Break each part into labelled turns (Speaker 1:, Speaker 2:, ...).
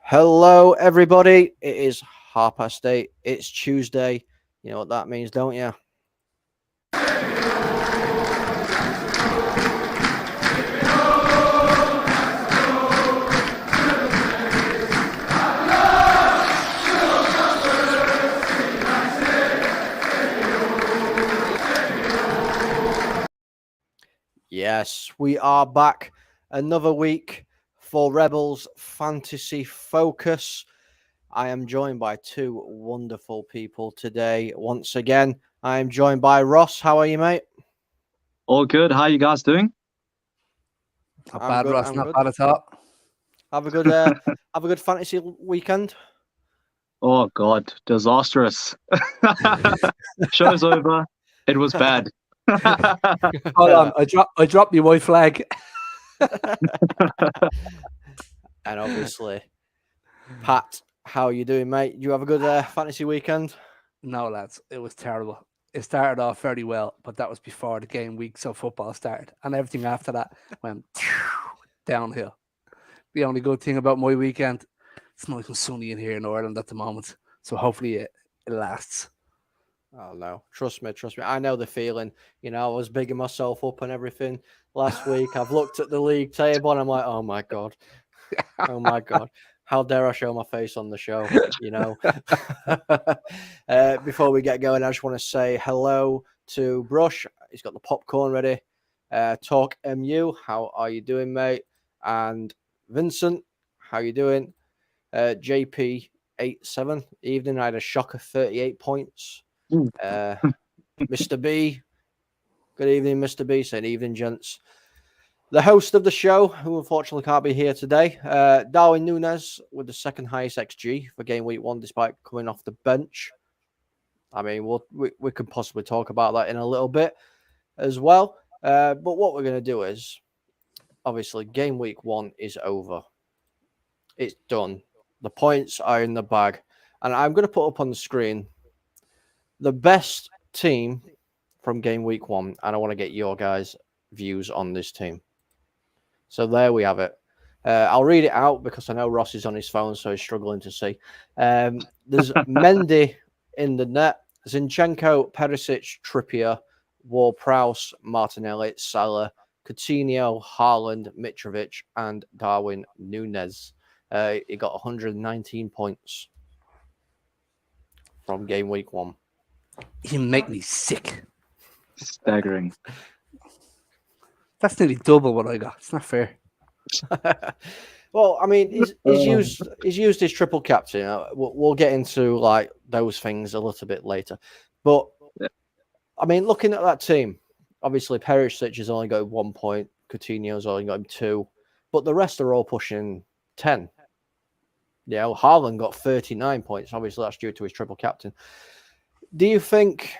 Speaker 1: Hello, everybody. It is 8:30. It's Tuesday. You know what that means, don't you? Yes, we are back another week for Rebels Fantasy Focus. I am joined by two wonderful people today. Once again, I am joined by Ross. How are you, mate?
Speaker 2: All good. How are you guys doing?
Speaker 3: Not
Speaker 1: I'm
Speaker 3: bad,
Speaker 1: good.
Speaker 3: Ross.
Speaker 1: I'm
Speaker 3: Not
Speaker 1: good.
Speaker 3: bad at all.
Speaker 1: Have a good fantasy weekend.
Speaker 2: Oh God, disastrous. Show's over. It was bad.
Speaker 3: Hold on. I dropped the white flag.
Speaker 1: And obviously, Pat, how are you doing, mate? You have a good fantasy weekend?
Speaker 3: No, lads, it was terrible. It started off very well, but that was before the game week, so football started, and everything after that went downhill. The only good thing about my weekend, it's nice and sunny in here in Ireland at the moment, so hopefully it lasts.
Speaker 1: Oh no, trust me. I know the feeling. You know, I was bigging myself up and everything last week. I've looked at the league table and I'm like, oh my god, oh my god, how dare I show my face on the show? You know. Before we get going, I just want to say hello to Brush. He's got the popcorn ready. TalkMU, how are you doing, mate? And Vincent, how you doing? JP87 evening. I had a shocker 38 points. Mr. B, good evening, Mr. B. Saying evening, gents. The host of the show, who unfortunately can't be here today, Darwin Núñez with the second highest XG for game week 1, despite coming off the bench. I mean, we could possibly talk about that in a little bit as well. But what we're going to do is, obviously, game week 1 is over. It's done. The points are in the bag. And I'm going to put up on the screen the best team from game week 1. And I want to get your guys' views on this team. So there we have it. I'll read it out because I know Ross is on his phone, so he's struggling to see. There's Mendy in the net, Zinchenko, Perisic, Trippier, Ward-Prowse, Martinelli, Salah, Coutinho, Haaland, Mitrovic, and Darwin Núñez. He got 119 points from game week 1.
Speaker 3: You make me sick.
Speaker 2: Staggering.
Speaker 3: That's nearly double what I got. It's not fair.
Speaker 1: Well, I mean, he's used his triple captain. You know, we'll get into like those things a little bit later. But I mean, looking at that team, obviously Perisic has only got 1 point, Coutinho's only got 2, but the rest are all pushing 10. You know, Haaland got 39 points. Obviously, that's due to his triple captain. Do you think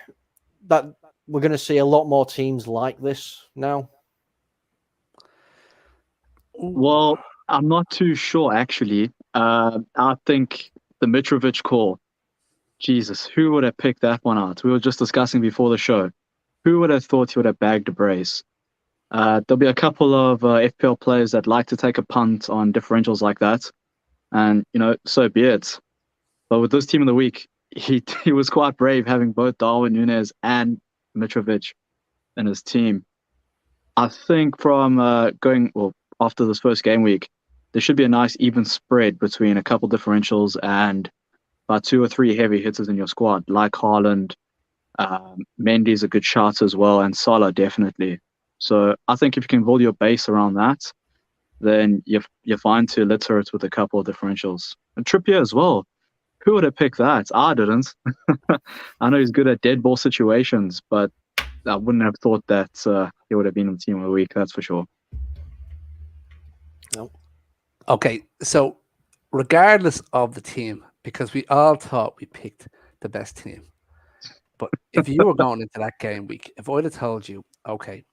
Speaker 1: that we're going to see a lot more teams like this now?
Speaker 2: Well, I'm not too sure actually. I think the Mitrovic call. Jesus, who would have picked that one out? We were just discussing before the show. Who would have thought he would have bagged a brace? There'll be a couple of FPL players that like to take a punt on differentials like that, and so be it. But with this team of the week, he was quite brave having both Darwin Núñez and Mitrovic in his team. I think from after this first game week, there should be a nice even spread between a couple differentials and about 2 or 3 heavy hitters in your squad, like Haaland. Mendy's a good shot as well, and Salah definitely. So I think if you can build your base around that, then you're fine to litter it with a couple of differentials. And Trippier as well. Who would have picked that? I didn't. I know he's good at dead ball situations, but I wouldn't have thought that he would have been on the team of the week, that's for sure.
Speaker 1: No.
Speaker 3: Okay, so regardless of the team, because we all thought we picked the best team, but if you were going into that game week, if I'd have told you, okay,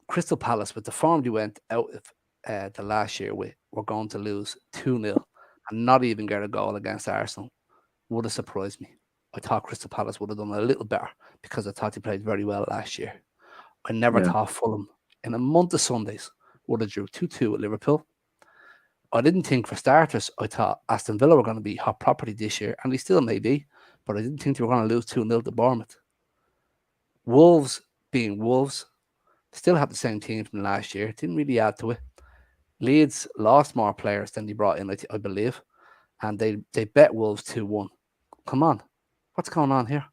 Speaker 3: Crystal Palace, with the form you went out of the last year with, we're going to lose 2-0 and not even get a goal against Arsenal, would have surprised me. I thought Crystal Palace would have done a little better because I thought they played very well last year. I never thought Fulham, in a month of Sundays, would have drew 2-2 at Liverpool. I didn't think, for starters, I thought Aston Villa were going to be hot property this year, and they still may be, but I didn't think they were going to lose 2-0 to Bournemouth. Wolves, being Wolves, still have the same team from last year. Didn't really add to it. Leeds lost more players than they brought in, I believe, and they bet Wolves 2-1. Come on, what's going on here?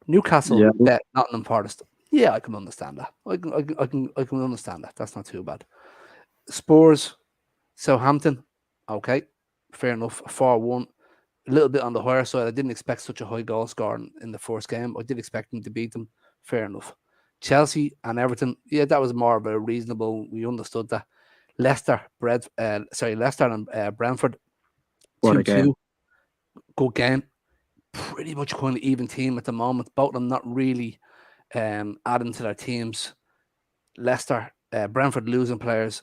Speaker 3: Newcastle bet Nottingham Forest. Yeah, I can understand that. I can understand that. That's not too bad. Spurs, Southampton. Okay, fair enough. 4-1. A little bit on the higher side. I didn't expect such a high goal score in the first game. I did expect them to beat them. Fair enough. Chelsea and Everton. Yeah, that was more of a reasonable. We understood that. Leicester and Brentford. 2-2. Good game. Pretty much kind of even team at the moment. Both of them not really adding to their teams. Leicester, Brentford losing players.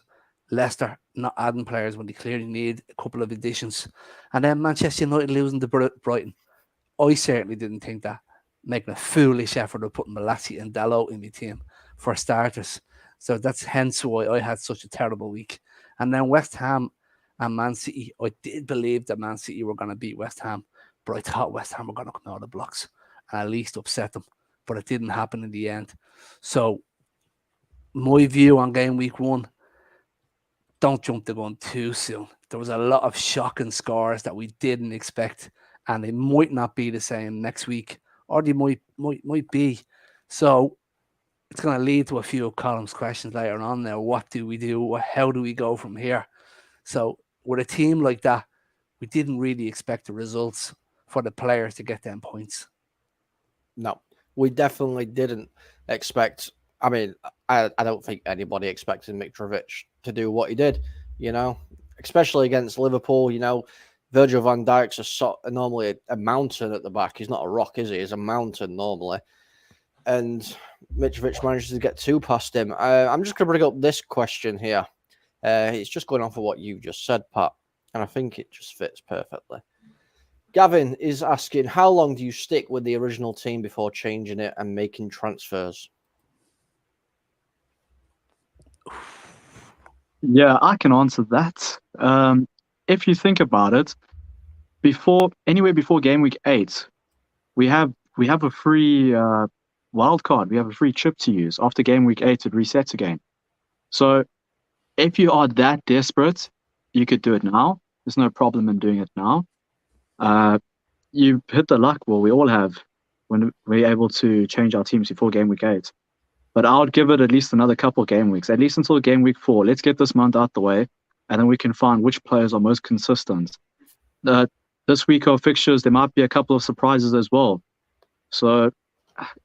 Speaker 3: Leicester not adding players when they clearly need a couple of additions. And then Manchester United losing to Brighton. I certainly didn't think that. Making a foolish effort of putting Malassi and Dalot in my team for starters. So that's hence why I had such a terrible week. And then West Ham and Man City. I did believe that Man City were going to beat West Ham, but I thought West Ham were going to come out of the blocks and at least upset them. But it didn't happen in the end. So my view on game week 1, don't jump the gun too soon. There was a lot of shocking scores that we didn't expect, and they might not be the same next week, or they might be. So it's going to lead to a few of Column's questions later on now. What do we do? How do we go from here? So with a team like that, we didn't really expect the results for the players to get them points.
Speaker 1: No, we definitely didn't expect. I mean, I don't think anybody expected Mitrovic to do what he did, especially against Liverpool. Virgil van Dijk's normally a mountain at the back. He's not a rock, is he? He's a mountain normally. And Mitrovic manages to get 2 past him. I'm just going to bring up this question here. It's just going on for what you just said, Pat, and I think it just fits perfectly. Gavin is asking, how long do you stick with the original team before changing it and making transfers?
Speaker 2: Yeah, I can answer that. If you think about it, before game week 8, we have a free wild card. We have a free chip to use. After game week 8, it resets again. So if you are that desperate, you could do it now. There's no problem in doing it now. You hit the luck. Well, we all have when we're able to change our teams before game week 8. But I would give it at least another couple game weeks, at least until game week 4. Let's get this month out the way, and then we can find which players are most consistent. This week of fixtures, there might be a couple of surprises as well. So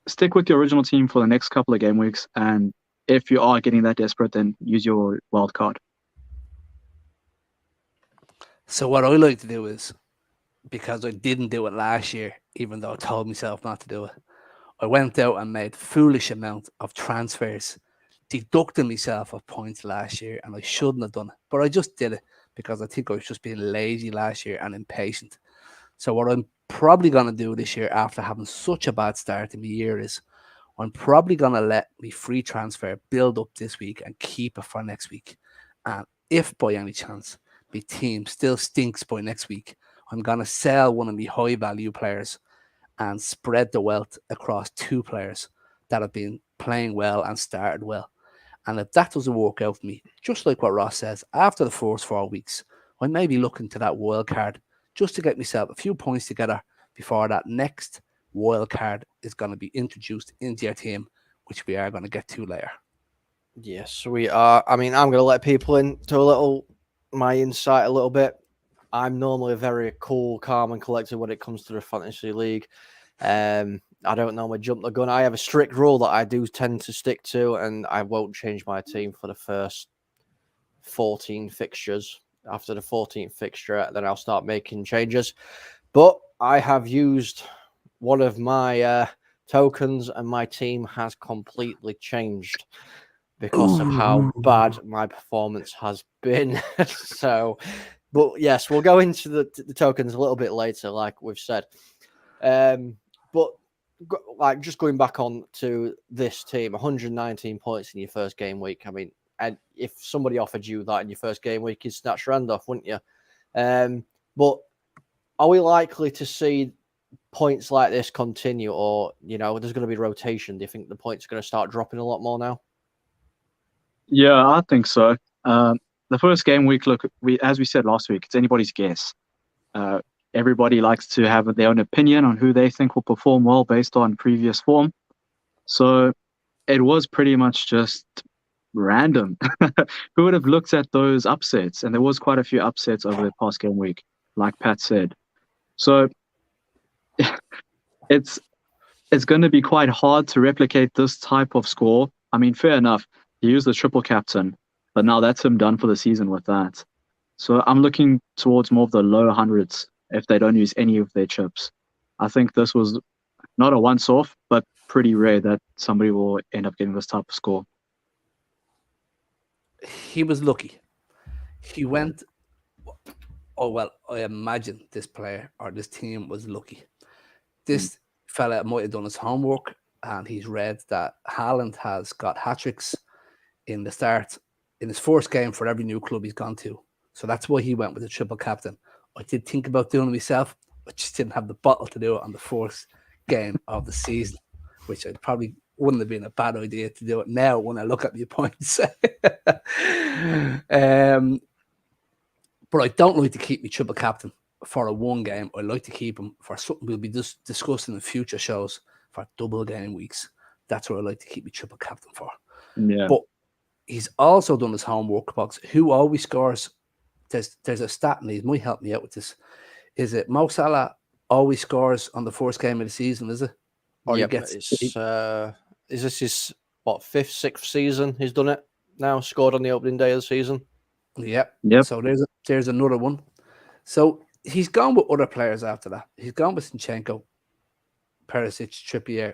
Speaker 2: stick with your original team for the next couple of game weeks, and if you are getting that desperate, then use your wild card.
Speaker 3: So what I like to do is, because I didn't do it last year, even though I told myself not to do it, I went out and made foolish amount of transfers, deducting myself of points last year, and I shouldn't have done it. But I just did it because I think I was just being lazy last year and impatient. So what I'm probably going to do this year, after having such a bad start in the year, is I'm probably going to let my free transfer build up this week and keep it for next week. And if by any chance my team still stinks by next week, I'm going to sell one of the high value players and spread the wealth across 2 players that have been playing well and started well. And if that doesn't work out for me, just like what Ross says, after the first 4 weeks, I may be looking to that wild card just to get myself a few points together before that next wild card is going to be introduced into your team, which we are going to get to later.
Speaker 1: Yes, we are. I mean, I'm going to let people into my insight a little bit. I'm normally very cool, calm, and collected when it comes to the fantasy league. I don't normally jump the gun. I have a strict rule that I do tend to stick to, and I won't change my team for the first 14 fixtures. After the 14th fixture, then I'll start making changes. But I have used one of my tokens, and my team has completely changed because of how bad my performance has been. But yes, we'll go into the tokens a little bit later, like we've said. But just going back on to this team, 119 points in your first game week. I mean, And if somebody offered you that in your first game week, you'd snatch your hand off, wouldn't you? But are we likely to see points like this continue, or there's going to be rotation? Do you think the points are going to start dropping a lot more now?
Speaker 2: Yeah, I think so. The first game week, look, as we said last week, it's anybody's guess. Everybody likes to have their own opinion on who they think will perform well based on previous form. So it was pretty much just random. Who would have looked at those upsets? And there was quite a few upsets over the past game week, like Pat said. So it's going to be quite hard to replicate this type of score. I mean, fair enough. He used the triple captain, but now that's him done for the season with that. So I'm looking towards more of the low hundreds if they don't use any of their chips. I think this was not a once-off, but pretty rare that somebody will end up getting this type of score.
Speaker 3: He was lucky. He went... Oh, well, I imagine this player or this team was lucky. This fella might have done his homework, and he's read that Haaland has got hat-tricks in the start, in his first game for every new club he's gone to. So that's why he went with the triple captain. I did think about doing it myself, but just didn't have the bottle to do it on the first game of the season, which I probably wouldn't have been a bad idea to do it now when I look at the points. But I don't like to keep my triple captain for a one game. I like to keep him for something we'll be discussing in future shows for double game weeks. That's what I like to keep my triple captain for.
Speaker 2: Yeah.
Speaker 3: But he's also done his homework box. Who always scores? There's a stat, and he might help me out with this. Is it Mo Salah always scores on the first game of the season, is it? Or
Speaker 1: yep, is this his, fifth, sixth season he's done it now, scored on the opening day of the season?
Speaker 3: Yep. So there's another one. So he's gone with other players after that. He's gone with Zinchenko, Perisic, Trippier,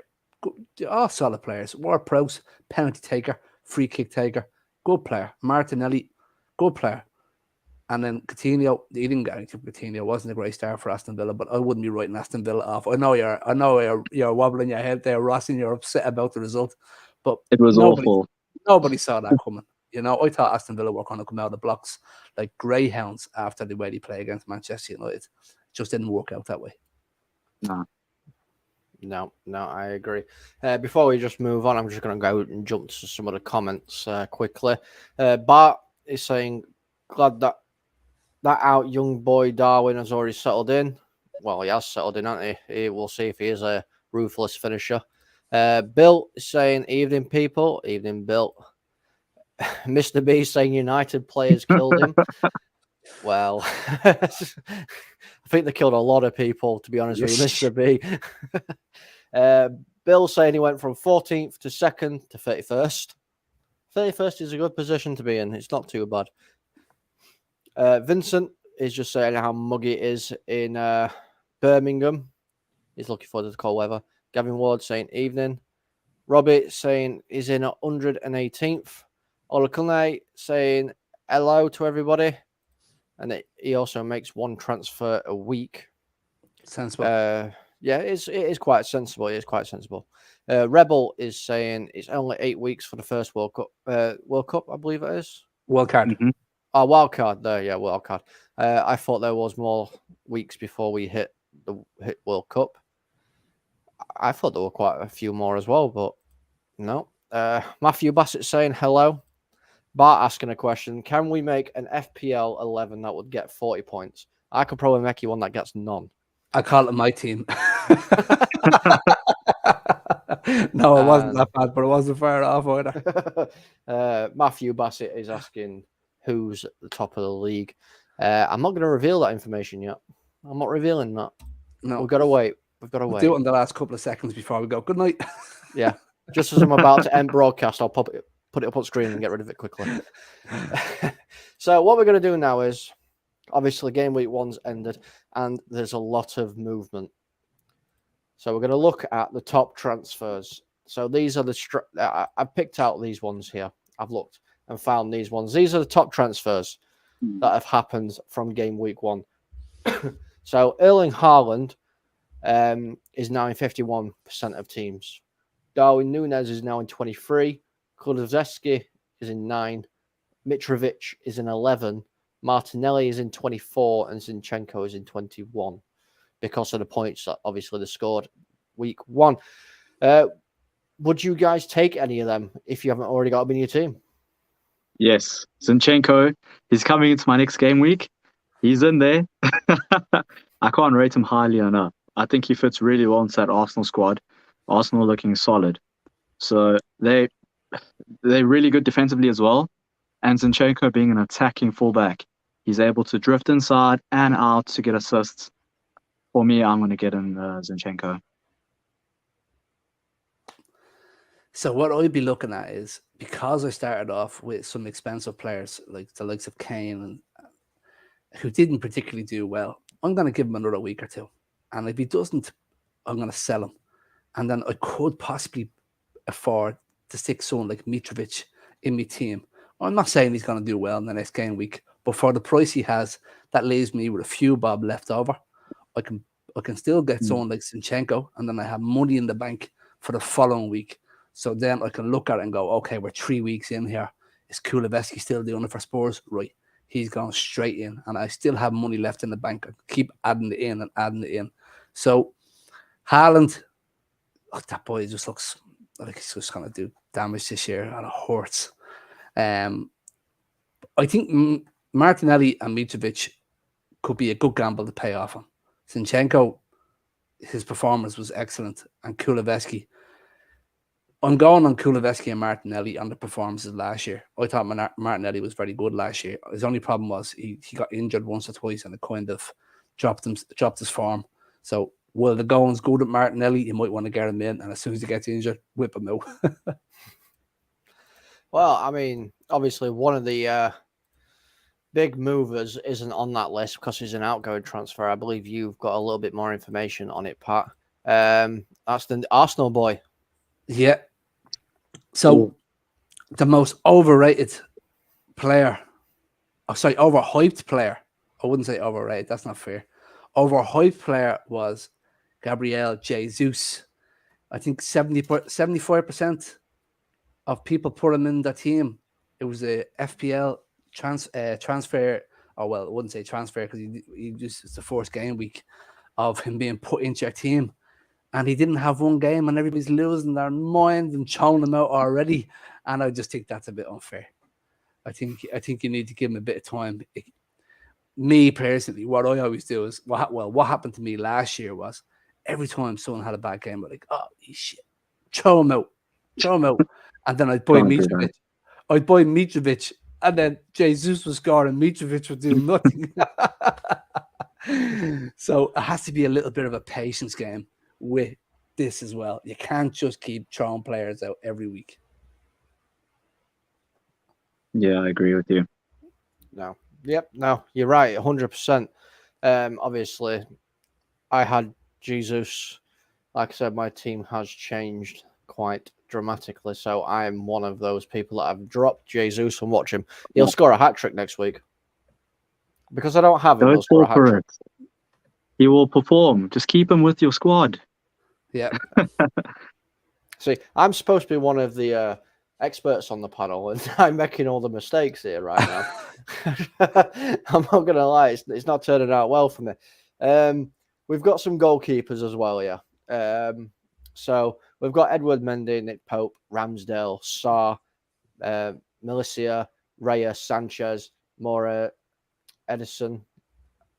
Speaker 3: all solid players. Ward-Prowse, penalty taker, free kick taker, good player. Martinelli, good player. And then Coutinho, he didn't get anything. Coutinho wasn't a great start for Aston Villa, but I wouldn't be writing Aston Villa off. I know you're wobbling your head there, Ross, and you're upset about the result. But
Speaker 2: it was awful.
Speaker 3: Nobody saw that coming. I thought Aston Villa were going to come out of the blocks like greyhounds after the way they play against Manchester United. It just didn't work out that way.
Speaker 1: No, I agree. Before we just move on, I'm just going to go and jump to some of the comments quickly. Bart is saying, glad that out young boy Darwin has already settled in. Well, he has settled in, hasn't he? We'll see if he is a ruthless finisher. Bill is saying, evening, people. Evening, Bill. Mr. B saying United players killed him. Well, I think they killed a lot of people, to be honest with you, Mr. B. Bill saying he went from 14th to 2nd to 31st. 31st is a good position to be in. It's not too bad. Vincent is just saying how muggy it is in Birmingham. He's looking forward to the cold weather. Gavin Ward saying evening. Robbie saying he's in 118th. Olakune saying hello to everybody. And he also makes one transfer a week.
Speaker 3: Sensible.
Speaker 1: Yeah, it is quite sensible. It is quite sensible. Rebel is saying it's only 8 weeks for the first World Cup. World Cup, I believe it is.
Speaker 3: World card.
Speaker 2: Mm-hmm.
Speaker 1: Oh, wild card there. Yeah, wild card. I thought there was more weeks before we hit World Cup. I thought there were quite a few more as well, but no. Matthew Bassett saying hello. Bart asking a question. Can we make an FPL 11 that would get 40 points? I could probably make you one that gets none.
Speaker 3: I call it my team. No, it wasn't that bad, but it wasn't far off either.
Speaker 1: Matthew Bassett is asking who's at the top of the league. I'm not going to reveal that information yet. I'm not revealing that.
Speaker 3: No,
Speaker 1: we've got to wait. We'll
Speaker 3: do it in the last couple of seconds before we go. Good night.
Speaker 1: Yeah, just as I'm about to end broadcast, I'll put it up on screen and get rid of it quickly. So what we're going to do now is, obviously, game week 1's ended, and there's a lot of movement. So we're going to look at the top transfers. So these are I've picked out these ones here. I've looked and found these ones. These are the top transfers that have happened from game week 1. So Erling Haaland is now in 51% of teams. Darwin Núñez is now in 23. Kulusevski is in 9. Mitrovic is in 11, Martinelli is in 24, and Zinchenko is in 21 because of the points that obviously they scored week 1. Would you guys take any of them if you haven't already got them in your team?
Speaker 2: Yes, Zinchenko, he's coming into my next game week. He's in there. I can't rate him highly enough. I think he fits really well into that Arsenal squad. Arsenal looking solid. So they're really good defensively as well. And Zinchenko being an attacking fullback, he's able to drift inside and out to get assists. For me, I'm going to get in Zinchenko.
Speaker 3: So what I'd be looking at is, because I started off with some expensive players like the likes of Kane and who didn't particularly do well, I'm going to give him another week or two. And if he doesn't, I'm going to sell him. And then I could possibly afford to stick someone like Mitrovic in my team. I'm not saying he's going to do well in the next game week, but for the price he has, that leaves me with a few bob left over. I can still get someone like Zinchenko, and then I have money in the bank for the following week. So then I can look at it and go, okay, we're 3 weeks in here. Is Kuleveski still doing it for Spurs? Right. He's gone straight in, and I still have money left in the bank. I keep adding it in and adding it in. So Haaland, that boy just looks like he's just going to do damage this year, and it hurts. I think Martinelli and Mitrovic could be a good gamble to pay off on. Zinchenko, his performance was excellent, and Kuleveski. I'm going on Kuleveski and Martinelli on the performances last year. I thought Martinelli was very good last year. His only problem was he got injured once or twice, and it kind of dropped his form. So while the going's good at Martinelli, you might want to get him in, and as soon as he gets injured, whip him out.
Speaker 1: Well, I mean, obviously one of the big movers isn't on that list because he's an outgoing transfer. I believe you've got a little bit more information on it, Pat. That's the Arsenal boy.
Speaker 3: Yeah. So the most overhyped player, I wouldn't say overrated, that's not fair. Overhyped player was Gabriel Jesus. I think 75% of people put him in the team. It was a FPL transfer, or well, I wouldn't say transfer because he just, it's the first game week of him being put into your team. And he didn't have one game, and everybody's losing their mind and chowing him out already. And I just think that's a bit unfair. I think you need to give him a bit of time. Me personally, what I always do is, what happened to me last year was every time someone had a bad game, I'm like, oh shit, chow him out. And then I'd buy Mitrovic, and then Jesus was scoring, Mitrovic would do nothing. So it has to be a little bit of a patience game with this as well. You can't just keep throwing players out every week.
Speaker 2: Yeah, I agree with you.
Speaker 1: No. Yep. No, you're right. 100%. Obviously, I had Jesus. Like I said, my team has changed quite dramatically. So I am one of those people that have dropped Jesus and watch him. He'll score a hat-trick next week. Because I don't have him, he'll score a hat-trick.
Speaker 2: He will perform. Just keep him with your squad.
Speaker 3: Yeah.
Speaker 1: See, I'm supposed to be one of the experts on the panel, and I'm making all the mistakes here right now. I'm not going to lie, it's not turning out well for me. We've got some goalkeepers as well here. So we've got Edward Mendy, Nick Pope, Ramsdale, SHAH, Milicia, Raya, Sanchez, Mora, Edison,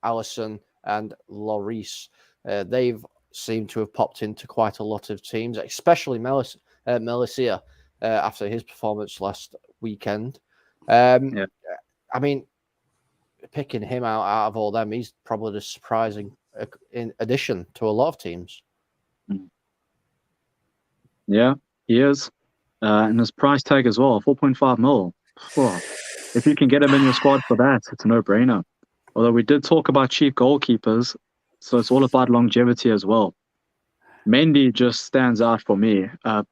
Speaker 1: Allison, and Lloris. They've seemed to have popped into quite a lot of teams, especially Milicia after his performance last weekend. I mean, picking him out of all them, he's probably the surprising addition to a lot of teams.
Speaker 2: Yeah, he is. And his price tag as well, 4.5 mil. If you can get him in your squad for that, it's a no-brainer. Although we did talk about cheap goalkeepers, so it's all about longevity as well. Mendy just stands out for me.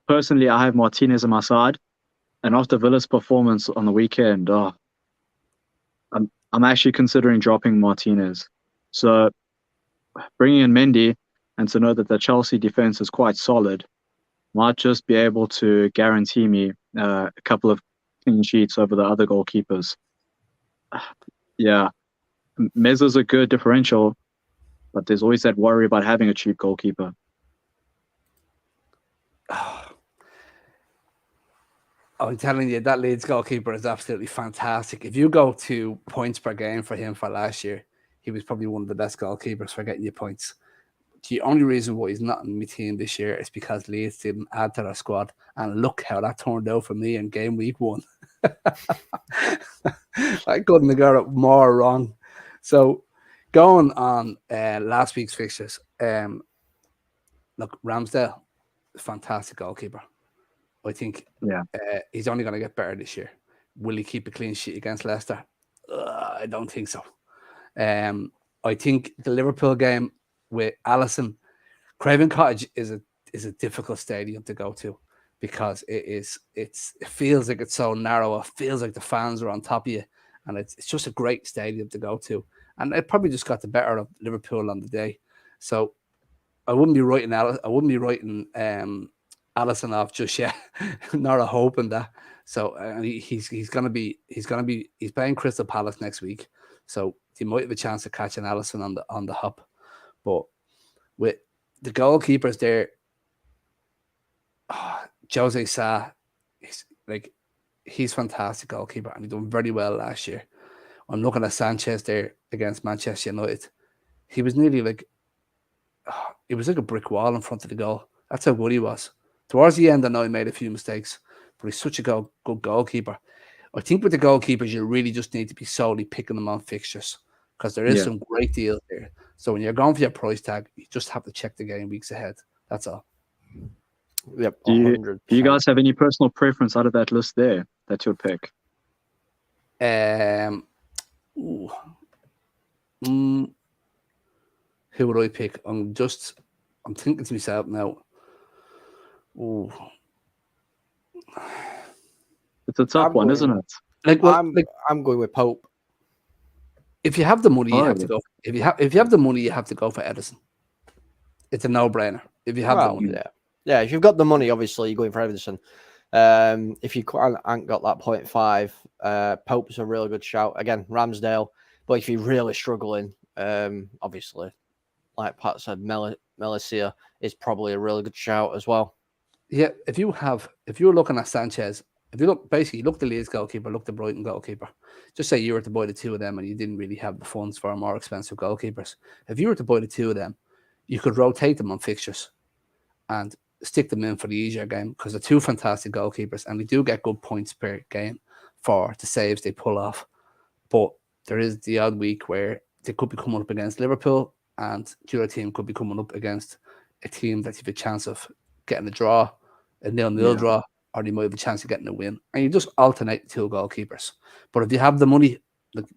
Speaker 2: Personally, I have Martinez on my side, and after Villa's performance on the weekend, I'm actually considering dropping Martinez. So bringing in Mendy, and to know that the Chelsea defense is quite solid, might just be able to guarantee me a couple of clean sheets over the other goalkeepers. Yeah, Mezza's a good differential, but there's always that worry about having a cheap goalkeeper.
Speaker 3: I'm telling you, that Leeds goalkeeper is absolutely fantastic. If you go to points per game for him for last year, he was probably one of the best goalkeepers for getting you points. The only reason why he's not in my team this year is because Leeds didn't add to their squad. And look how that turned out for me in game week 1. I couldn't have got it more wrong. So going on last week's fixtures, look, Ramsdale, fantastic goalkeeper. I think he's only going to get better this year. Will he keep a clean sheet against Leicester? I don't think so. I think the Liverpool game with Alisson, Craven Cottage is a difficult stadium to go to because it feels like it's so narrow. It feels like the fans are on top of you, and it's just a great stadium to go to. And it probably just got the better of Liverpool on the day. So I wouldn't be writing Alisson off just yet, nor hoping that. So he's playing Crystal Palace next week, so he might have a chance of catching Alisson on the hop. But with the goalkeepers there, Jose SHAH, he's fantastic goalkeeper, and he done very well last year. I'm looking at Sanchez there against Manchester United. He was nearly like a brick wall in front of the goal. That's how good he was. Towards the end, I know he made a few mistakes, but he's such a good goalkeeper. I think with the goalkeepers, you really just need to be solely picking them on fixtures because there is some great deals there. So when you're going for your price tag, you just have to check the game weeks ahead. That's all.
Speaker 1: Yep.
Speaker 2: Do you guys have any personal preference out of that list there that you'd pick?
Speaker 3: Who would I pick? I'm thinking to myself now. Ooh.
Speaker 2: It's a tough one, isn't it?
Speaker 1: I'm going with Pope.
Speaker 3: If you have the money, you have to go. If you have the money, you have to go for Edison. It's a no-brainer. If you have the money,
Speaker 1: yeah. If you've got the money, obviously you're going for Edison. If you haven't got that 0.5, Pope's a really good shout. Again, Ramsdale. But if you're really struggling, obviously, like Pat said, Melissa is probably a really good shout as well.
Speaker 3: Yeah, if you're looking at Sanchez, if you look the Leeds goalkeeper, look the Brighton goalkeeper. Just say you were to buy the two of them and you didn't really have the funds for more expensive goalkeepers. If you were to buy the two of them, you could rotate them on fixtures and stick them in for the easier game because they're two fantastic goalkeepers and they do get good points per game for the saves they pull off. But there is the odd week where they could be coming up against Liverpool and the other team could be coming up against a team that you have a chance of getting a draw, a 0-0 draw, or you might have a chance of getting a win. And you just alternate two goalkeepers. But if you have the money,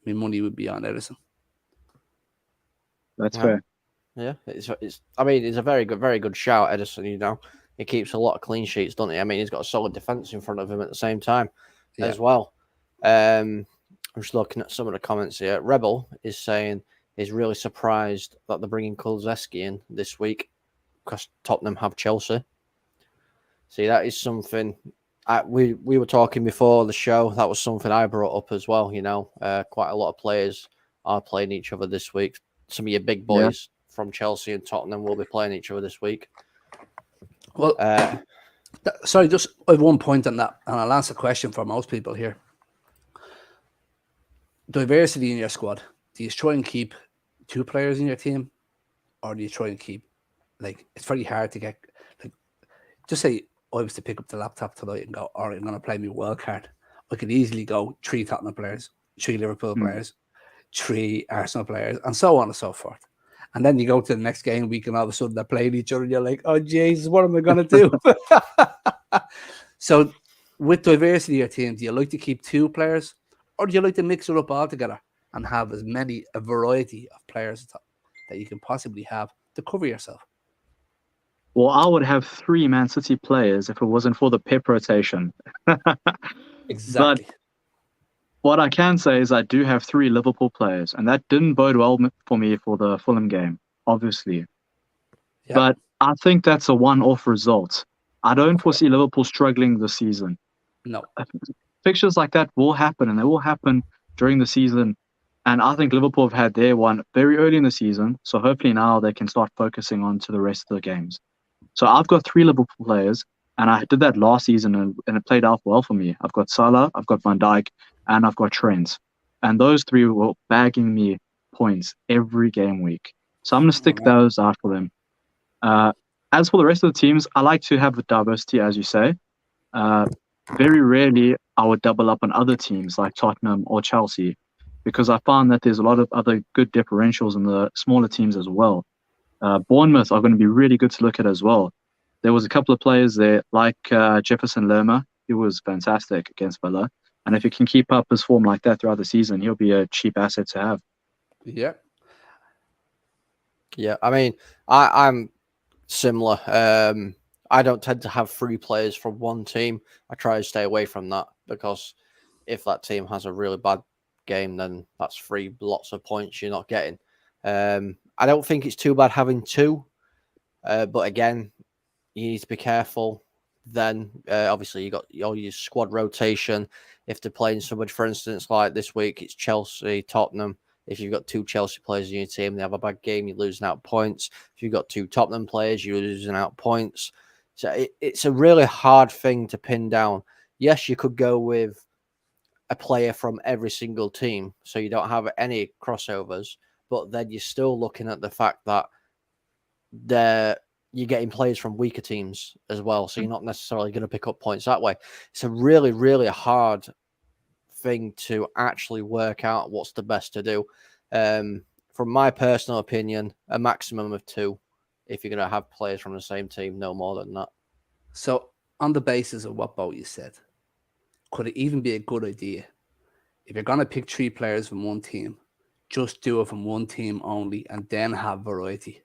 Speaker 3: my money would be on Edison.
Speaker 2: That's fair.
Speaker 1: Yeah, it's a very good shout, Edison. You know, he keeps a lot of clean sheets, doesn't he? I mean, he's got a solid defense in front of him at the same time as well. I'm just looking at some of the comments here. Rebel is saying he's really surprised that they're bringing Kulusevski in this week because Tottenham have Chelsea. See, that is something we were talking before the show. That was something I brought up as well. You know, quite a lot of players are playing each other this week. Some of your big boys from Chelsea and Tottenham will be playing each other this week.
Speaker 3: Well, sorry, just at one point on that, and I'll answer a question for most people here. Diversity in your squad. Do you try and keep two players in your team, or do you try and keep, it's very hard to get, just say I was to pick up the laptop tonight and go, all right, I'm going to play me wild card. I could easily go 3 Tottenham players, 3 Liverpool players, 3 Arsenal players, and so on and so forth. And then you go to the next game week and all of a sudden they're playing each other and you're like, oh, Jesus, what am I going to do? So with diversity of your team, do you like to keep 2 players or do you like to mix it up all together and have a variety of players that you can possibly have to cover yourself?
Speaker 2: Well, I would have 3 Man City players if it wasn't for the pep rotation.
Speaker 3: Exactly.
Speaker 2: But what I can say is I do have 3 Liverpool players, and that didn't bode well for me for the Fulham game, obviously. Yep. But I think that's a one-off result. I don't foresee Liverpool struggling this season.
Speaker 3: No.
Speaker 2: fixtures like that will happen, and they will happen during the season. And I think Liverpool have had their one very early in the season, so hopefully now they can start focusing on to the rest of the games. So I've got 3 Liverpool players, and I did that last season, and it played out well for me. I've got Salah, I've got Van Dijk, and I've got Trent. And those 3 were bagging me points every game week. So I'm going to stick those out for them. As for the rest of the teams, I like to have the diversity, as you say. Very rarely I would double up on other teams like Tottenham or Chelsea, because I found that there's a lot of other good differentials in the smaller teams as well. Bournemouth are going to be really good to look at as well. There was a couple of players there like Jefferson Lerma. He was fantastic against Villa. And if he can keep up his form like that throughout the season, he'll be a cheap asset to have.
Speaker 3: Yeah.
Speaker 1: Yeah, I mean, I'm similar. I don't tend to have 3 players from one team. I try to stay away from that, because if that team has a really bad game, then that's 3 lots of points you're not getting. I don't think it's too bad having 2, but again, you need to be careful. Then obviously you got all your squad rotation. If they're playing somebody, for instance, like this week, it's Chelsea, Tottenham. If you've got 2 Chelsea players in your team, they have a bad game, you're losing out points. If you've got 2 Tottenham players, you're losing out points. So it's a really hard thing to pin down. Yes, you could go with a player from every single team, so you don't have any crossovers, but then you're still looking at the fact that you're getting players from weaker teams as well, so you're not necessarily going to pick up points that way. It's a really, really hard thing to actually work out what's the best to do. From my personal opinion, a maximum of 2 if you're going to have players from the same team, no more than that.
Speaker 3: So on the basis of what both you said, could it even be a good idea if you're going to pick 3 players from one team, just do it from one team only and then have variety?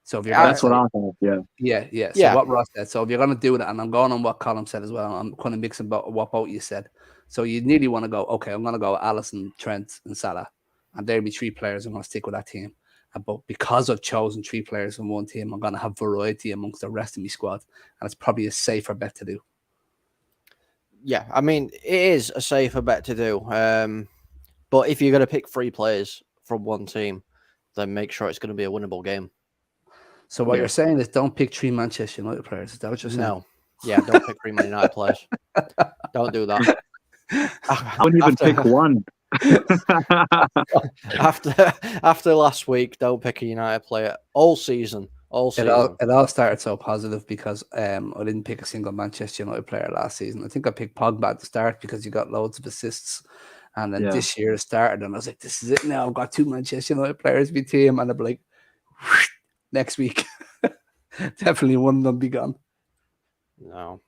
Speaker 3: So if you're
Speaker 2: that's what I thought,
Speaker 3: yeah. So what Ross said. So if you're going to do that, and I'm going on what Colin said as well, I'm kind of mixing what both you said. So you nearly want to go, okay, I'm going to go Alisson, Trent, and Salah, and there'll be 3 players. I'm going to stick with that team. But because I've chosen 3 players from one team, I'm going to have variety amongst the rest of my squad, and it's probably a safer bet to do.
Speaker 1: Yeah, I mean, it is a safer bet to do. But if you're going to pick 3 players from one team, then make sure it's going to be a winnable game.
Speaker 3: So what you're saying is don't pick 3 Manchester United players. Is that what you're saying?
Speaker 1: No. Yeah, don't pick 3 Man United players. Don't do that.
Speaker 2: I wouldn't even pick one.
Speaker 1: after last week, don't pick a United player all season.
Speaker 3: It all started so positive because I didn't pick a single Manchester United player last season. I think I picked Pogba at the start because he got loads of assists. And then this year it started, and I was like, this is it now. I've got 2 Manchester United players in my team. And I'll be like, next week, definitely one of them be gone.
Speaker 1: No.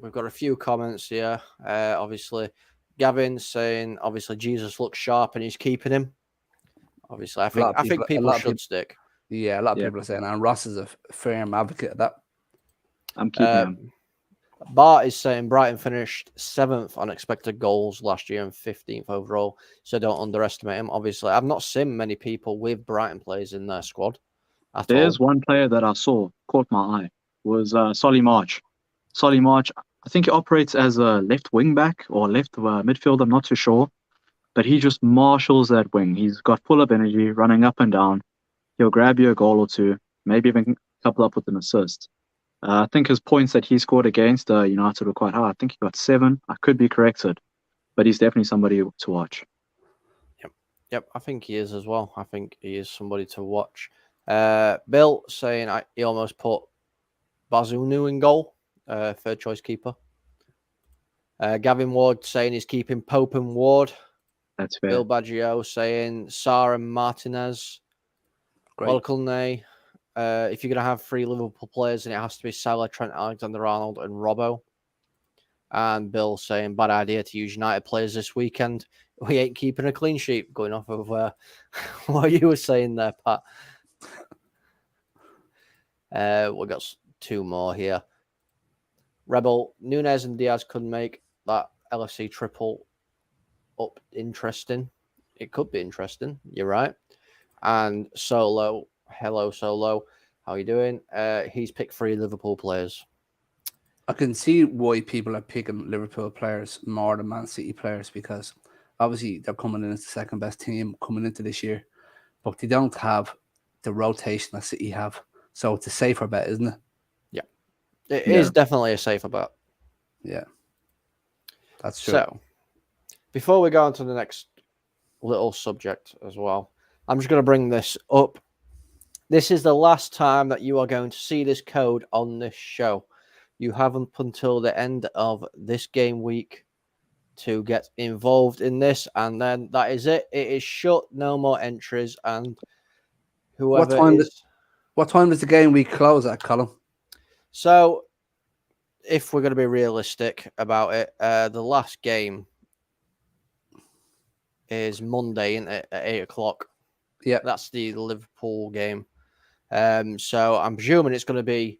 Speaker 1: We've got a few comments here. Obviously, Gavin saying, obviously, Jesus looks sharp and he's keeping him. Obviously, I think people should stick.
Speaker 3: Yeah, a lot of people are saying, and Ross is a firm advocate of that.
Speaker 2: I'm keeping him.
Speaker 1: Bart is saying Brighton finished 7th on expected goals last year and 15th overall, so don't underestimate him. Obviously, I've not seen many people with Brighton players in their squad.
Speaker 2: There's one player that I saw, caught my eye, was Solly March. Solly March, I think he operates as a left wing back or left midfield, I'm not too sure, but he just marshals that wing. He's got full of energy, running up and down. He'll grab you a goal or 2, maybe even couple up with an assist. I think his points that he scored against United were quite high. I think he got 7. I could be corrected, but he's definitely somebody to watch.
Speaker 1: Yep, I think he is as well. I think he is somebody to watch. Bill saying he almost put Bazunu in goal, 3rd choice keeper. Gavin Ward saying he's keeping Pope and Ward.
Speaker 2: That's fair.
Speaker 1: Bill Baggio saying Sarr and Martinez. Welcome, if you're going to have 3 Liverpool players, then it has to be Salah, Trent Alexander-Arnold, and Robbo. And Bill saying, bad idea to use United players this weekend. We ain't keeping a clean sheet, going off of what you were saying there, Pat. We've got 2 more here. Rebel, Nunez and Diaz couldn't make that LFC triple up interesting. It could be interesting. You're right. And Solo, hello Solo, how you doing? He's picked 3 Liverpool players.
Speaker 3: I can see why people are picking Liverpool players more than Man City players, because obviously they're coming in as the second best team coming into this year, but they don't have the rotation that City have. So it's a safer bet, isn't it?
Speaker 1: Yeah, it is definitely a safer bet.
Speaker 3: Yeah, that's true.
Speaker 1: So, before we go on to the next little subject as well, I'm just going to bring this up. This is the last time that you are going to see this code on this show. You have up until the end of this game week to get involved in this, and then that is it. It is shut. No more entries, and whoever
Speaker 3: What time does the game week close at, Colin?
Speaker 1: So, if we're going to be realistic about it, the last game is Monday at 8 o'clock.
Speaker 3: Yeah,
Speaker 1: that's the Liverpool game. So I'm presuming it's going to be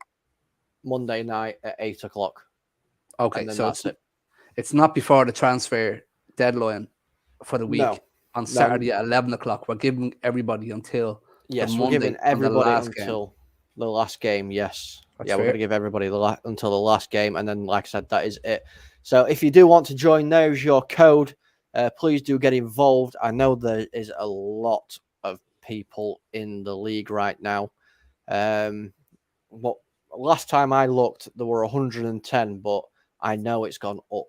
Speaker 1: Monday night at 8 o'clock.
Speaker 3: Okay, so
Speaker 1: that's it.
Speaker 3: It's not before the transfer deadline for the week on Saturday at 11 o'clock. We're giving everybody until
Speaker 1: we're giving everybody until the last game. Yes, we're going to give everybody until the last game, and then, like I said, that is it. So if you do want to join, there's your code. Please do get involved. I know there is a lot of people in the league right now. Last time I looked, there were 110, but I know it's gone up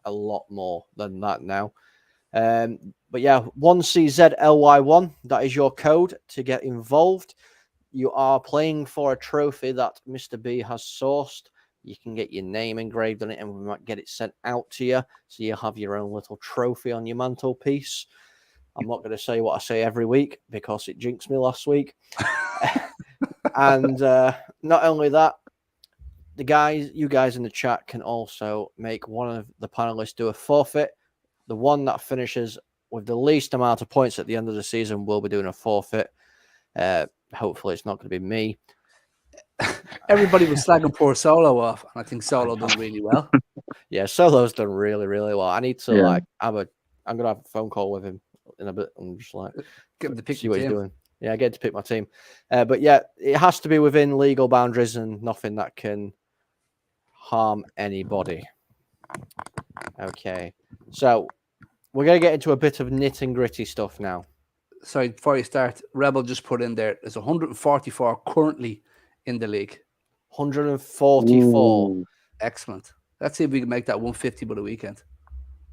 Speaker 1: a lot more than that now. But yeah, 1CZLY1, that is your code to get involved. You are playing for a trophy that Mr. B has sourced. You can get your name engraved on it, and we might get it sent out to you, so you'll have your own little trophy on your mantelpiece. I'm not going to say what I say every week because it jinxed me last week. And not only that, you guys in the chat can also make one of the panelists do a forfeit. The one that finishes with the least amount of points at the end of the season will be doing a forfeit. Hopefully it's not going to be me.
Speaker 3: Everybody was slagging poor Solo off, and I think Solo done really well.
Speaker 1: Yeah, Solo's done really, really well. I need to I'm going to have a phone call with him in a bit and just
Speaker 3: get him to pick
Speaker 1: see what he's doing. Yeah, get to pick my team. But yeah, it has to be within legal boundaries and nothing that can harm anybody. Okay, so we're going to get into a bit of nit and gritty stuff now.
Speaker 3: Sorry, before you start, Rebel just put in there's 144 currently in the league.
Speaker 1: 144.
Speaker 3: Ooh. Excellent. Let's see if we can make that 150 by the weekend.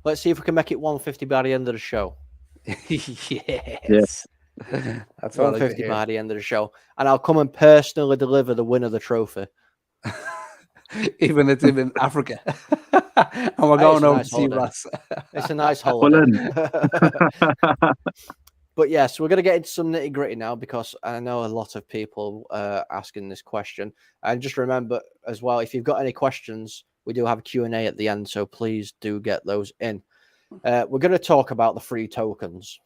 Speaker 1: Let's see if we can make it 150 by the end of the show.
Speaker 3: Yes. That's
Speaker 1: 150 by the end of the show. And I'll come and personally deliver the winner of the trophy.
Speaker 3: Even if it's in Africa. And we're going over to see Ross.
Speaker 1: It's a nice holiday. But yes, we're going to get into some nitty gritty now because I know a lot of people are asking this question. And just remember as well, if you've got any questions, we do have a Q&A at the end, so please do get those in. We're going to talk about the free tokens.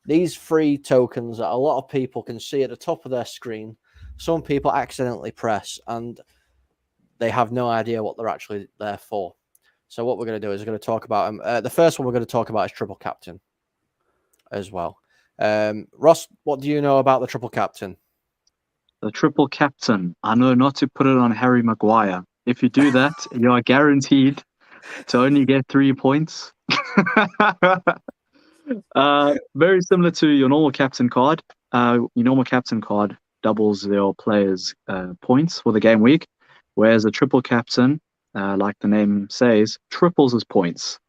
Speaker 1: These free tokens that a lot of people can see at the top of their screen, some people accidentally press and they have no idea what they're actually there for. So what we're going to do is we're going to talk about them. The first one we're going to talk about is Triple Captain as well. Ross, what do you know about the Triple Captain?
Speaker 2: The Triple Captain. I know not to put it on Harry Maguire. If you do that, you are guaranteed to only get 3 points. Very similar to your normal captain card. Your normal captain card doubles your players' points for the game week, whereas a triple captain, like the name says, triples his points.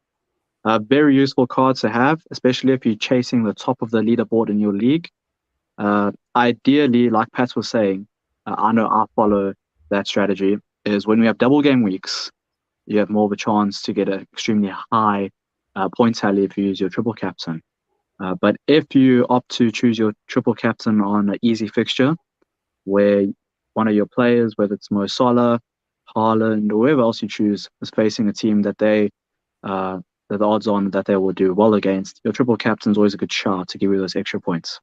Speaker 2: Very useful card to have, especially if you're chasing the top of the leaderboard in your league. Ideally, like Pat was saying, I know I follow that strategy, is when we have double game weeks, you have more of a chance to get an extremely high point tally if you use your triple captain. But if you opt to choose your triple captain on an easy fixture, where one of your players, whether it's Mo Salah, Haaland, or whoever else you choose, is facing a team that the odds on that they will do well against, your triple captain is always a good shot to give you those extra points.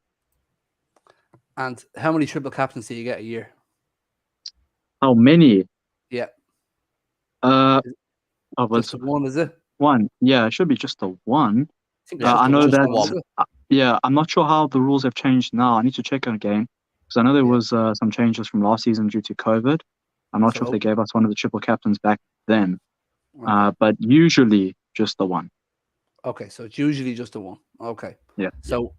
Speaker 3: And how many triple captains do you get a year?
Speaker 2: How many?
Speaker 3: Yeah.
Speaker 2: Just
Speaker 3: one, is it?
Speaker 2: One. Yeah, it should be just the one. I know that. Yeah, I'm not sure how the rules have changed now. I need to check it again because I know there was some changes from last season due to COVID. I'm not sure if they gave us one of the triple captains back then, but usually just the one.
Speaker 3: Okay, so it's usually just the one. Okay.
Speaker 2: Yeah.
Speaker 3: So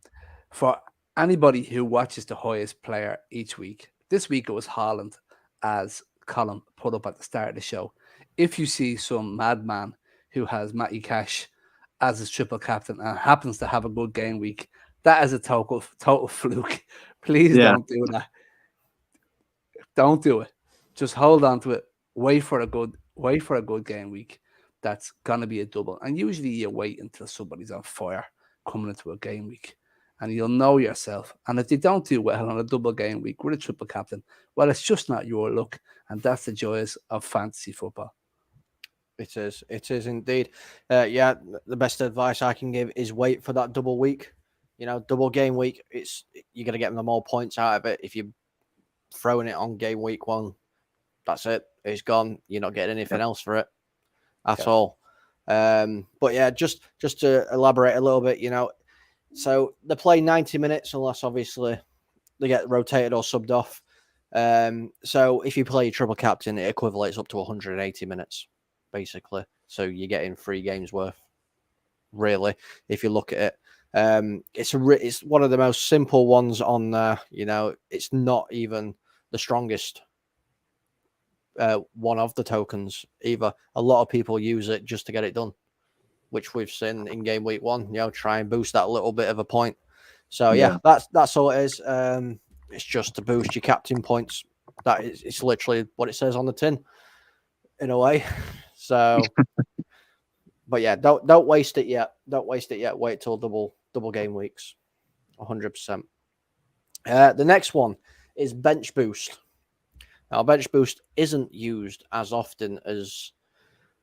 Speaker 3: for anybody who watches the highest player each week, this week it was Haaland, as Colin put up at the start of the show. If you see some madman who has Matty Cash as his triple captain and happens to have a good game week, that is a total fluke. Please don't do that. Don't do it. Just hold on to it. Wait for a good game week. That's gonna be a double. And usually you wait until somebody's on fire coming into a game week, and you'll know yourself. And if they don't do well on a double game week with a triple captain, well, it's just not your luck, and that's the joys of fantasy football.
Speaker 1: It is indeed. The best advice I can give is wait for that double week. Double game week. You're gonna get them more points out of it. If you're throwing it on game week 1, that's it. It's gone. You're not getting anything else for it at all. But yeah, just to elaborate a little bit, so they play 90 minutes unless obviously they get rotated or subbed off. So if you play triple captain, it equivalates up to 180 minutes, basically. So you're getting 3 games worth, really, if you look at it. It's one of the most simple ones on there. It's not even the strongest one of the tokens either. A lot of people use it just to get it done, which we've seen in game week 1. Try and boost that little bit of a point. So that's all it is. It's just to boost your captain points. It's literally what it says on the tin, in a way. So, but yeah, don't waste it yet. Don't waste it yet. Wait till double game weeks. 100%. The next one is bench boost. Now, bench boost isn't used as often as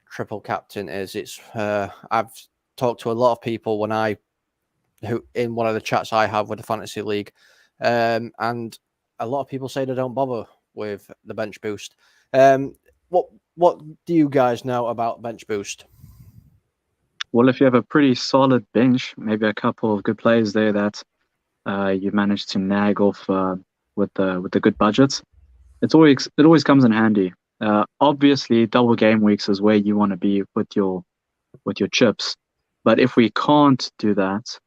Speaker 1: triple captain is. I've talked to a lot of people who in one of the chats I have with the fantasy league, and a lot of people say they don't bother with the bench boost. What do you guys know about bench boost?
Speaker 2: Well, if you have a pretty solid bench, maybe a couple of good players there that you managed to nag off with the good budgets, it always comes in handy. Obviously, double game weeks is where you want to be with your chips. But if we can't do that,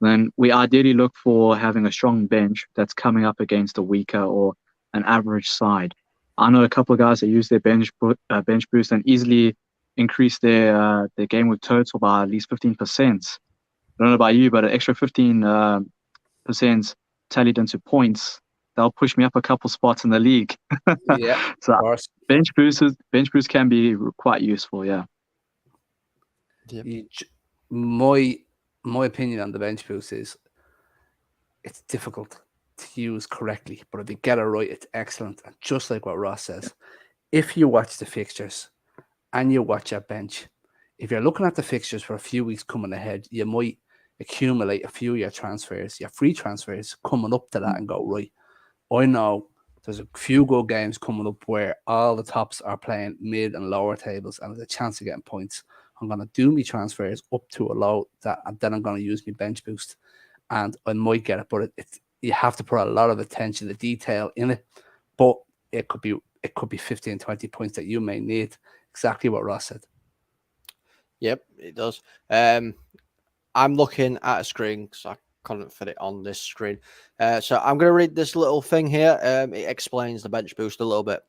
Speaker 2: then we ideally look for having a strong bench that's coming up against a weaker or an average side. I know a couple of guys that use their bench boost and easily increase their game week total by at least 15%. I don't know about you, but an extra 15% tallied into points, they'll push me up a couple spots in the league.
Speaker 3: Yeah,
Speaker 2: so
Speaker 3: of course.
Speaker 2: bench boost can be quite useful. Yeah.
Speaker 3: Yep. My opinion on the bench boost is it's difficult to use correctly, but if you get it right, it's excellent. And just like what Ross says, if you watch the fixtures and you watch your bench, if you're looking at the fixtures for a few weeks coming ahead, you might accumulate a few of your transfers, your free transfers coming up to that and go, right, I know there's a few good games coming up where all the tops are playing mid and lower tables and there's a chance of getting points. I'm going to do my transfers up to a low and then I'm going to use my bench boost and I might get it, but you have to put a lot of attention to detail in it, but it could be 15, 20 points that you may need. Exactly what Ross said. Yep,
Speaker 1: it does. I'm looking at a screen because I couldn't fit it on this screen. So I'm going to read this little thing here. It explains the bench boost a little bit.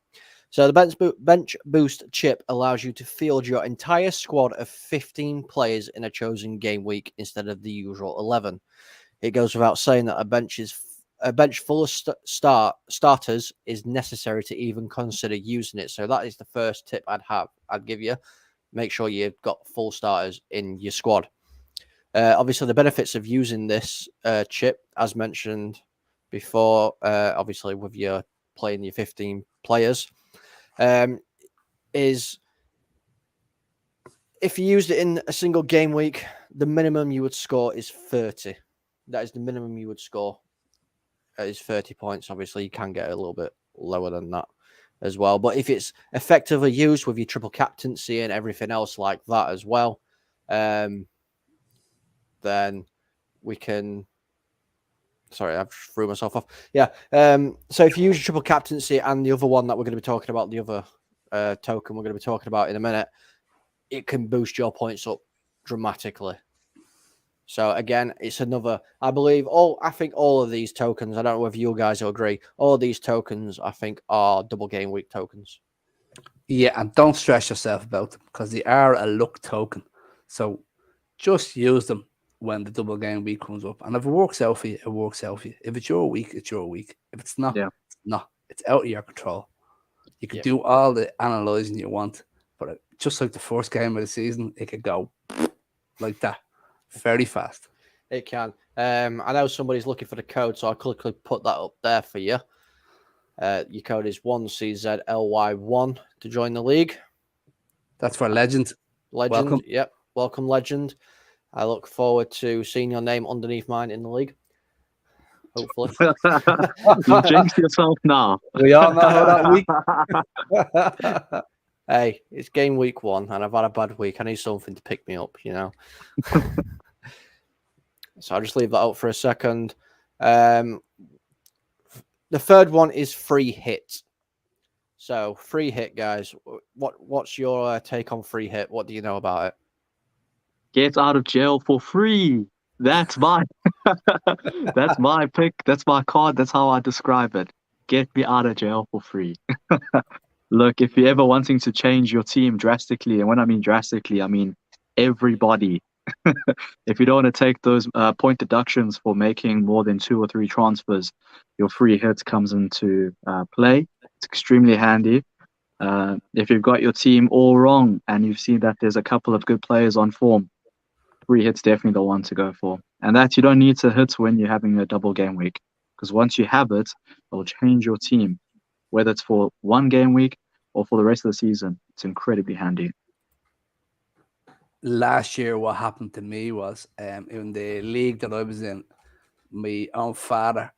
Speaker 1: So the bench boost chip allows you to field your entire squad of 15 players in a chosen game week instead of the usual 11. It goes without saying that a bench full of starters is necessary to even consider using it. So that is the first tip I'd give you. Make sure you've got full starters in your squad. Obviously, the benefits of using this chip, as mentioned before, obviously with your playing your 15 players, is if you used it in a single game week, the minimum you would score is 30. That is the minimum you would score. Is 30 points. Obviously, you can get a little bit lower than that as well. But if it's effectively used with your triple captaincy and everything else like that as well, then we can Sorry, I threw myself off. Yeah. So if you use your triple captaincy and the other one that we're going to be talking about, the other token we're going to be talking about in a minute, it can boost your points up dramatically. So again, it's another. I think all of these tokens. I don't know whether you guys will agree. All of these tokens, I think, are double game week tokens.
Speaker 3: Yeah, and don't stress yourself about them because they are a luck token. So just use them when the double game week comes up. And if it works out for you, it works out for you. If it's your week, it's your week. If it's not, it's not. It's out of your control. You can do all the analyzing you want, but just like the first game of the season, it could go like that very fast.
Speaker 1: It can. I know somebody's looking for the code, so I'll quickly put that up there for you. Your code is 1CZLY1 to join the league.
Speaker 3: That's for Legend.
Speaker 1: Welcome. Yep. Welcome, Legend. I look forward to seeing your name underneath mine in the league. Hopefully.
Speaker 2: You jinxed yourself now.
Speaker 3: We all know how that
Speaker 1: week. Hey, it's game week 1, and I've had a bad week. I need something to pick me up, you know. So I'll just leave that out for a second. The third one is free hit. So free hit, guys. What's your take on free hit? What do you know about it?
Speaker 2: Get out of jail for free. That's my that's my pick. That's my card. That's how I describe it. Get me out of jail for free. Look, if you're ever wanting to change your team drastically, and when I mean drastically, I mean everybody. If you don't want to take those point deductions for making more than 2 or 3 transfers, your free hit comes into play. It's extremely handy. If you've got your team all wrong and you've seen that there's a couple of good players on form, free hit's definitely the one to go for. And that you don't need to hit when you're having a double game week, because once you have it, it'll change your team, whether it's for 1 game week or for the rest of the season. It's incredibly handy.
Speaker 3: Last year, what happened to me was in the league that I was in, my own father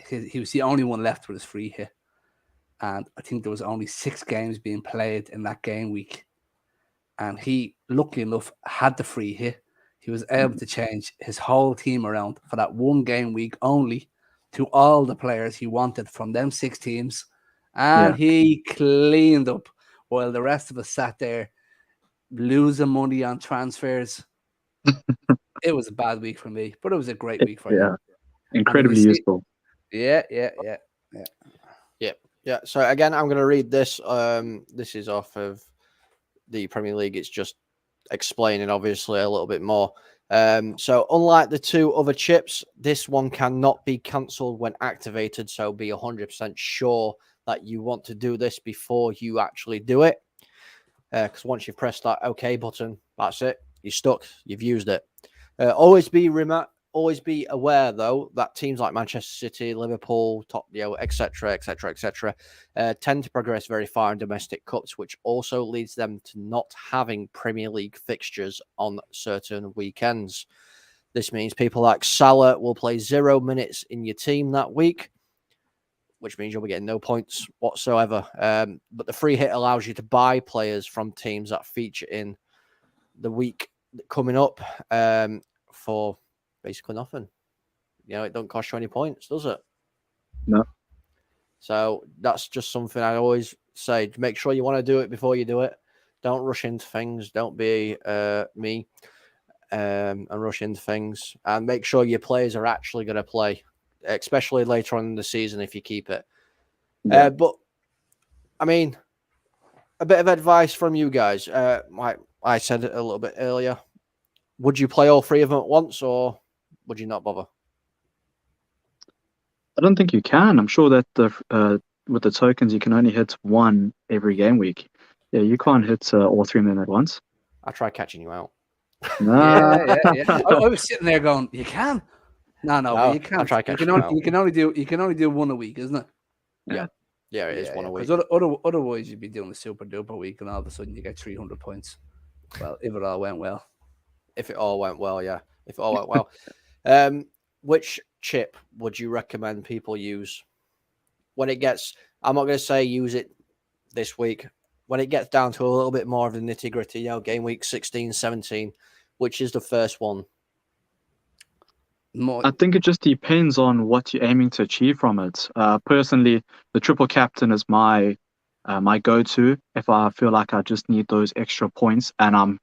Speaker 3: he was the only one left with his free hit. And I think there was only 6 games being played in that game week. And he, luckily enough, had the free hit. He was able to change his whole team around for that 1 game week only to all the players he wanted from them 6 teams. And he cleaned up while the rest of us sat there losing money on transfers. It was a bad week for me, but it was a great week for him.
Speaker 2: Incredibly useful.
Speaker 1: Yeah. So again, I'm going to read this. This is off of the Premier League. It's just explaining, obviously, a little bit more. So unlike the 2 other chips, this one cannot be cancelled when activated. So be 100% sure that you want to do this before you actually do it. Because once you've pressed that OK button, that's it. You're stuck. You've used it. Always be aware, though, that teams like Manchester City, Liverpool, etc., tend to progress very far in domestic cups, which also leads them to not having Premier League fixtures on certain weekends. This means people like Salah will play 0 minutes in your team that week, which means you'll be getting no points whatsoever. But the free hit allows you to buy players from teams that feature in the week coming up for basically nothing. You know, it don't cost you any points, does it?
Speaker 2: No.
Speaker 1: So that's just something I always say. Make sure you want to do it before you do it. Don't rush into things. Don't be me and rush into things. And make sure your players are actually going to play, especially later on in the season if you keep it. But, I mean, a bit of advice from you guys. I said it a little bit earlier. Would you play all 3 of them at once, or would you not bother?
Speaker 2: I don't think you can. I'm sure that with the tokens, you can only hit 1 every game week. Yeah, you can't hit all 3 of them at once.
Speaker 1: I try catching you out.
Speaker 3: Yeah. I was sitting there going, "You can." No, you can't.
Speaker 1: I try catching you out.
Speaker 3: You can only do 1 a week, isn't it?
Speaker 1: Yeah, it is 1 a week.
Speaker 3: Because otherwise, you'd be doing a super duper week, and all of a sudden you get 300 points. Well, if it all went well.
Speaker 1: If it all went well, yeah. If it all went well. Which chip would you recommend people use when it gets? I'm not going to say use it this week. When it gets down to a little bit more of the nitty gritty, game week 16, 17, which is the first one?
Speaker 2: I think it just depends on what you're aiming to achieve from it. Personally, the triple captain is my go-to if I feel like I just need those extra points, and I'm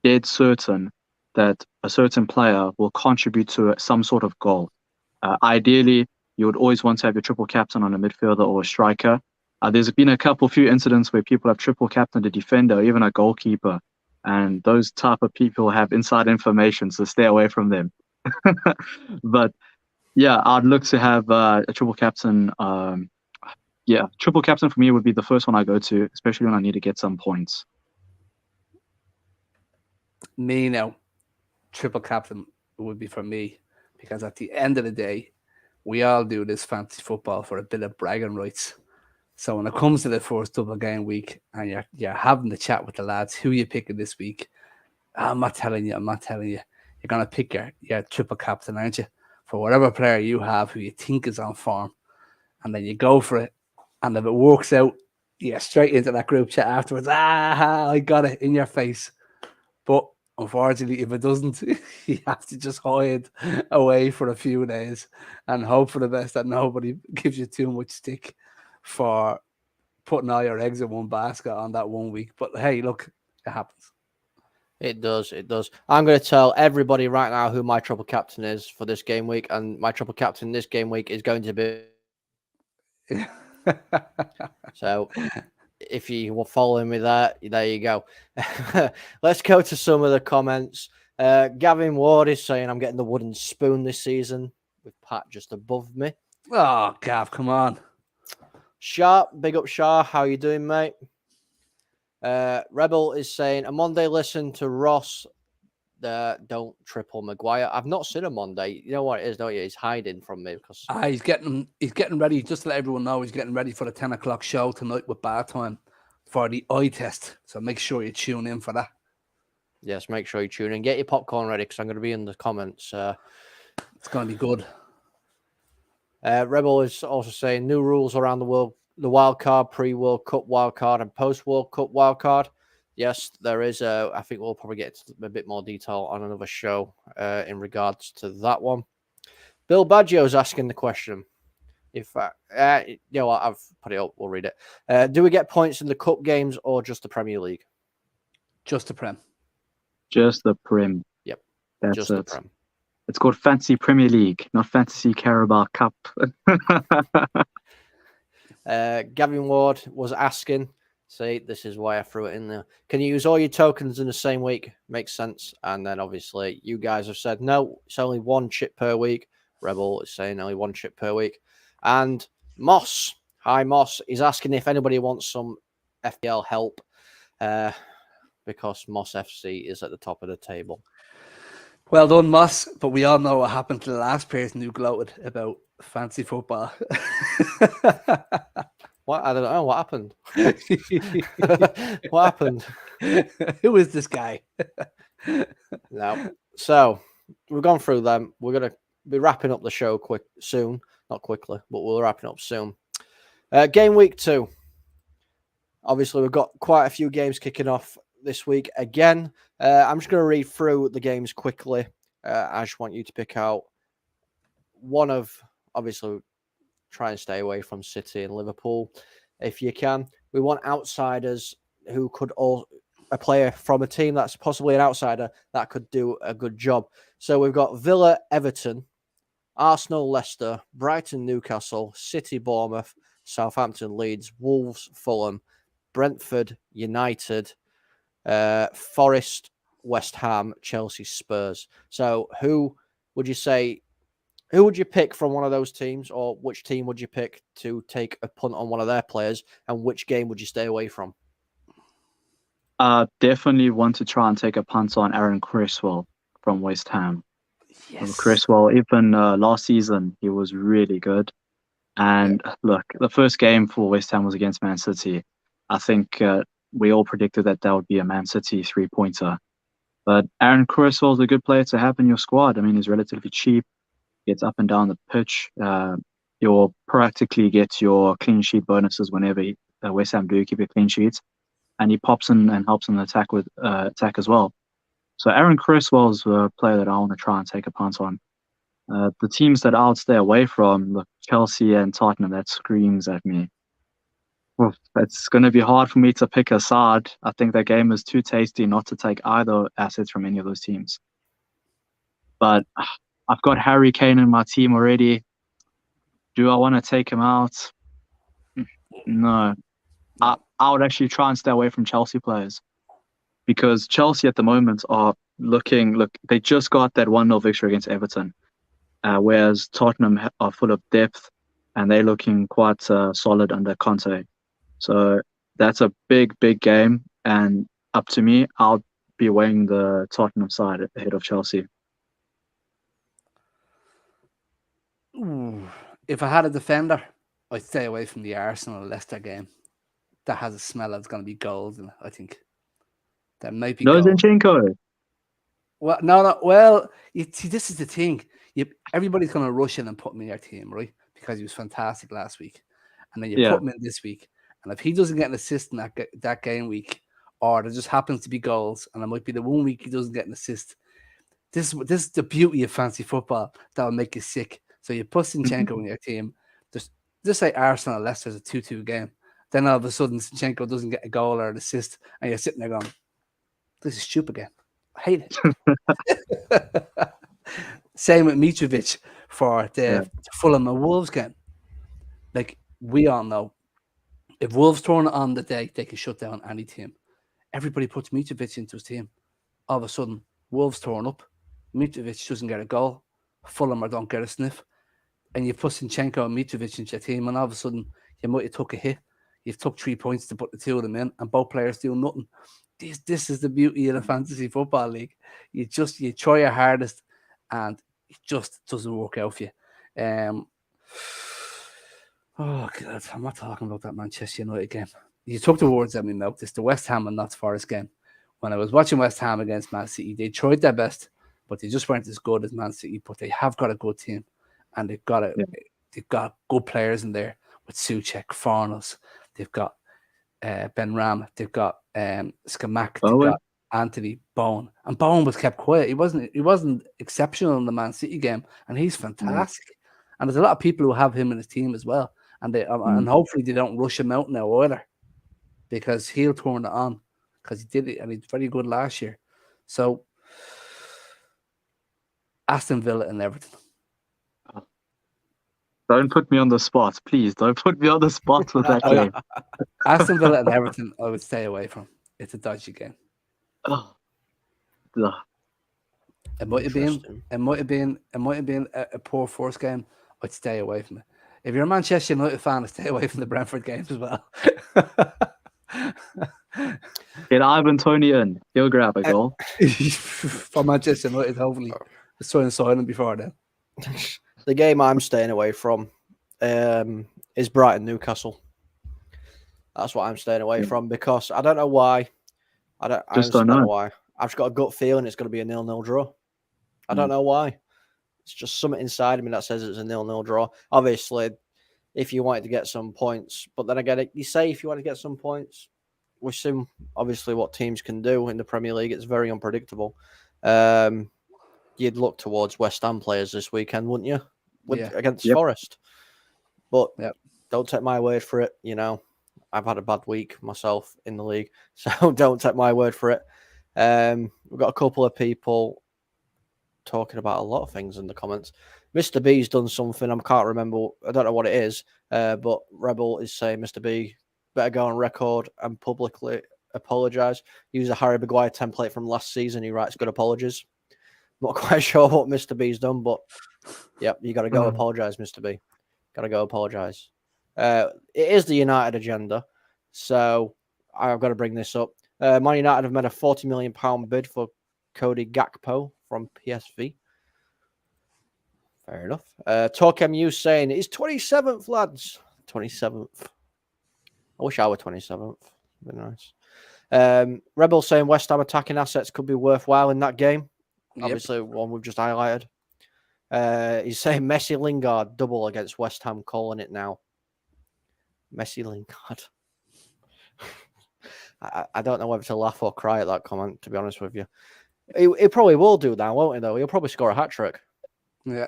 Speaker 2: dead certain that a certain player will contribute to some sort of goal. Ideally, you would always want to have your triple captain on a midfielder or a striker. There's been a few incidents where people have triple captained a defender or even a goalkeeper, and those type of people have inside information, so stay away from them. But yeah, I'd look to have a triple captain. Triple captain for me would be the first one I go to, especially when I need to get some points.
Speaker 3: Me now, triple captain would be for me, because at the end of the day, we all do this fantasy football for a bit of bragging rights. So when it comes to the first double game week and you're having the chat with the lads, who you picking this week? I'm not telling you. You're going to pick your triple captain, aren't you? For whatever player you have who you think is on form. And then you go for it. And if it works out, you're straight into that group chat afterwards. I got it in your face. But unfortunately, if it doesn't, you have to just hide away for a few days and hope for the best that nobody gives you too much stick for putting all your eggs in one basket on that 1 week. But hey, look, it happens.
Speaker 1: It does. I'm going to tell everybody right now who my triple captain is for this game week, and my triple captain this game week is going to be. So, if you were following me there you go. Let's go to some of the comments. Gavin Ward is saying I'm getting the wooden spoon this season with Pat just above me.
Speaker 3: Oh, Gav, come on.
Speaker 1: Sharp, big up Shah. How you doing, mate? Rebel is saying, Monday listen to Ross. Don't triple Maguire. I've not seen Monday. You know what it is, don't you? He's hiding from me because
Speaker 3: he's getting ready. Just to let everyone know, he's getting ready for the 10 o'clock show tonight with Bar Time for the eye test. So make sure you tune in for that.
Speaker 1: Yes, make sure you tune in. Get your popcorn ready because I'm going to be in the comments.
Speaker 3: It's going to be good.
Speaker 1: Rebel is also saying new rules around the world. The wild card, pre-World Cup wild card, and post-World Cup wild card. Yes, there is. I think we'll probably get a bit more detail on another show in regards to that one. Bill Baggio's asking the question. You know what? I've put it up. We'll read it. Do we get points in the cup games or just the Premier League?
Speaker 3: Just the Prem.
Speaker 2: Just the Prem.
Speaker 1: Yep.
Speaker 2: That's
Speaker 1: just
Speaker 2: it.
Speaker 1: The Prem.
Speaker 2: It's called Fantasy Premier League, not Fantasy Carabao Cup.
Speaker 1: Gavin Ward was asking, see, this is why I threw it in there. Can you use all your tokens in the same week? Makes sense. And then obviously you guys have said, no, it's only one chip per week. Rebel is saying only one chip per week. And Moss, hi Moss, is asking if anybody wants some FPL help because Moss FC is at the top of the table.
Speaker 3: Well done, Moss. But we all know what happened to the last person who gloated about fancy football.
Speaker 1: What? I don't know. What happened? What happened?
Speaker 3: Who is this guy?
Speaker 1: No. So we've gone through them. We're going to be wrapping up the show soon. Not quickly, but we're wrapping up soon. Game week 2. Obviously, we've got quite a few games kicking off this week again. I'm just going to read through the games quickly. I just want you to pick out one of, obviously, try and stay away from City and Liverpool if you can. We want outsiders who could a player from a team that's possibly an outsider that could do a good job. So we've got Villa, Everton, Arsenal, Leicester, Brighton, Newcastle, City, Bournemouth, Southampton, Leeds, Wolves, Fulham, Brentford, United, Forest, West Ham, Chelsea, Spurs. So who would you pick from one of those teams, or which team would you pick to take a punt on one of their players, and which game would you stay away from?
Speaker 2: Definitely want to try and take a punt on Aaron Cresswell from West Ham.
Speaker 3: Yes.
Speaker 2: Cresswell, even last season, he was really good. And look, the first game for West Ham was against Man City. I think we all predicted that would be a Man City 3-pointer. But Aaron Cresswell is a good player to have in your squad. I mean, he's relatively cheap, gets up and down the pitch. You'll practically get your clean sheet bonuses whenever West Ham do keep a clean sheet. And he pops in and helps in the attack as well. So Aaron Cresswell is a player that I want to try and take a punt on. The teams that I'll stay away from, look, Chelsea and Tottenham, that screams at me. Well, it's going to be hard for me to pick a side. I think that game is too tasty not to take either assets from any of those teams. But I've got Harry Kane in my team already. Do I want to take him out? No. I would actually try and stay away from Chelsea players, because Chelsea at the moment are look, they just got that 1-0 victory against Everton, whereas Tottenham are full of depth and they're looking quite solid under Conte. So that's a big, big game. And up to me, I'll be weighing the Tottenham side ahead of Chelsea.
Speaker 3: Ooh. If I had a defender, I'd stay away from the Arsenal-Leicester game. That has a smell of it's going to be goals, and I think that might be
Speaker 2: No
Speaker 3: goals.
Speaker 2: Zinchenko.
Speaker 3: Well, no. Well, you see, this is the thing. Everybody's going to rush in and put him in your team, right? Because he was fantastic last week, and then you put him in this week. And if he doesn't get an assist in that game week, or there just happens to be goals, and it might be the 1 week he doesn't get an assist, this is the beauty of fantasy football that will make you sick. So you put Zinchenko in your team. Just say Arsenal Leicester's a 2-2 game. Then all of a sudden Zinchenko doesn't get a goal or an assist, and you're sitting there going, "This is stupid again. I hate it." Same with Mitrovic for the Fulham and Wolves game. Like, we all know, if Wolves turn it on the day, they can shut down any team. Everybody puts Mitrovic into his team. All of a sudden, Wolves turn up. Mitrovic doesn't get a goal. Fulham or don't get a sniff. And you put Zinchenko and Mitrovic into your team, and all of a sudden, you might have took a hit. You've took 3 points to put the two of them in, and both players do nothing. This is the beauty of the fantasy football league. You try your hardest, and it just doesn't work out for you. Oh God, I'm not talking about that Manchester United game. You took the words out of my mouth. It's the West Ham and Notts Forest game. When I was watching West Ham against Man City, they tried their best, but they just weren't as good as Man City. But they have got a good team, and they've got good players in there with Souček, Fornals. They've got Ben Ram. They've got Skamak. They've got Anthony Bowen. And Bowen was kept quiet. He wasn't exceptional in the Man City game, and he's fantastic. And there's a lot of people who have him in his team as well. And and hopefully they don't rush him out now either, because he'll turn it on, because he did it and he's very good last year. So Aston Villa and Everton.
Speaker 2: Don't put me on the spot, please. Don't put me on the spot with that game.
Speaker 3: Aston Villa and Everton, I would stay away from. It's a dodgy game. It might have been a poor first game. I'd stay away from it. If you're a Manchester United fan, I'd stay away from the Brentford games as well.
Speaker 2: Get Ivan Toney in. He'll grab a goal.
Speaker 3: For Manchester United, hopefully. Let's try and sign him before then.
Speaker 1: The game I'm staying away from is Brighton Newcastle. That's what I'm staying away from, because I don't know why. I don't know why. I've just got a gut feeling it's going to be a 0-0 draw. I don't know why. It's just something inside of me that says it's a 0-0 draw. Obviously, if you wanted to get some points, but then again, you say if you want to get some points, we've seen obviously what teams can do in the Premier League. It's very unpredictable. You'd look towards West Ham players this weekend, wouldn't you? Against Forest. But don't take my word for it. You know, I've had a bad week myself in the league, so don't take my word for it. We've got a couple of people talking about a lot of things in the comments. Mr. B's done something. I can't remember. I don't know what it is. But Rebel is saying Mr. B better go on record and publicly apologise. Use a Harry Maguire template from last season. He writes good apologies. Not quite sure what Mr. B's done, but yep, you got to go apologise, Mr. B. Got to go apologise. It is the United agenda, so I've got to bring this up. Man United have made a £40 million bid for Cody Gakpo from PSV. Fair enough. TalkMU saying it's 27th, lads. 27th. I wish I were 27th. Would be nice. Rebel saying West Ham attacking assets could be worthwhile in that game. Obviously, one we've just highlighted. He's saying Messi Lingard double against West Ham, calling it now. Messi Lingard. I don't know whether to laugh or cry at that comment, to be honest with you. He probably will do that, won't he, though? He'll probably score a hat-trick.
Speaker 3: Yeah.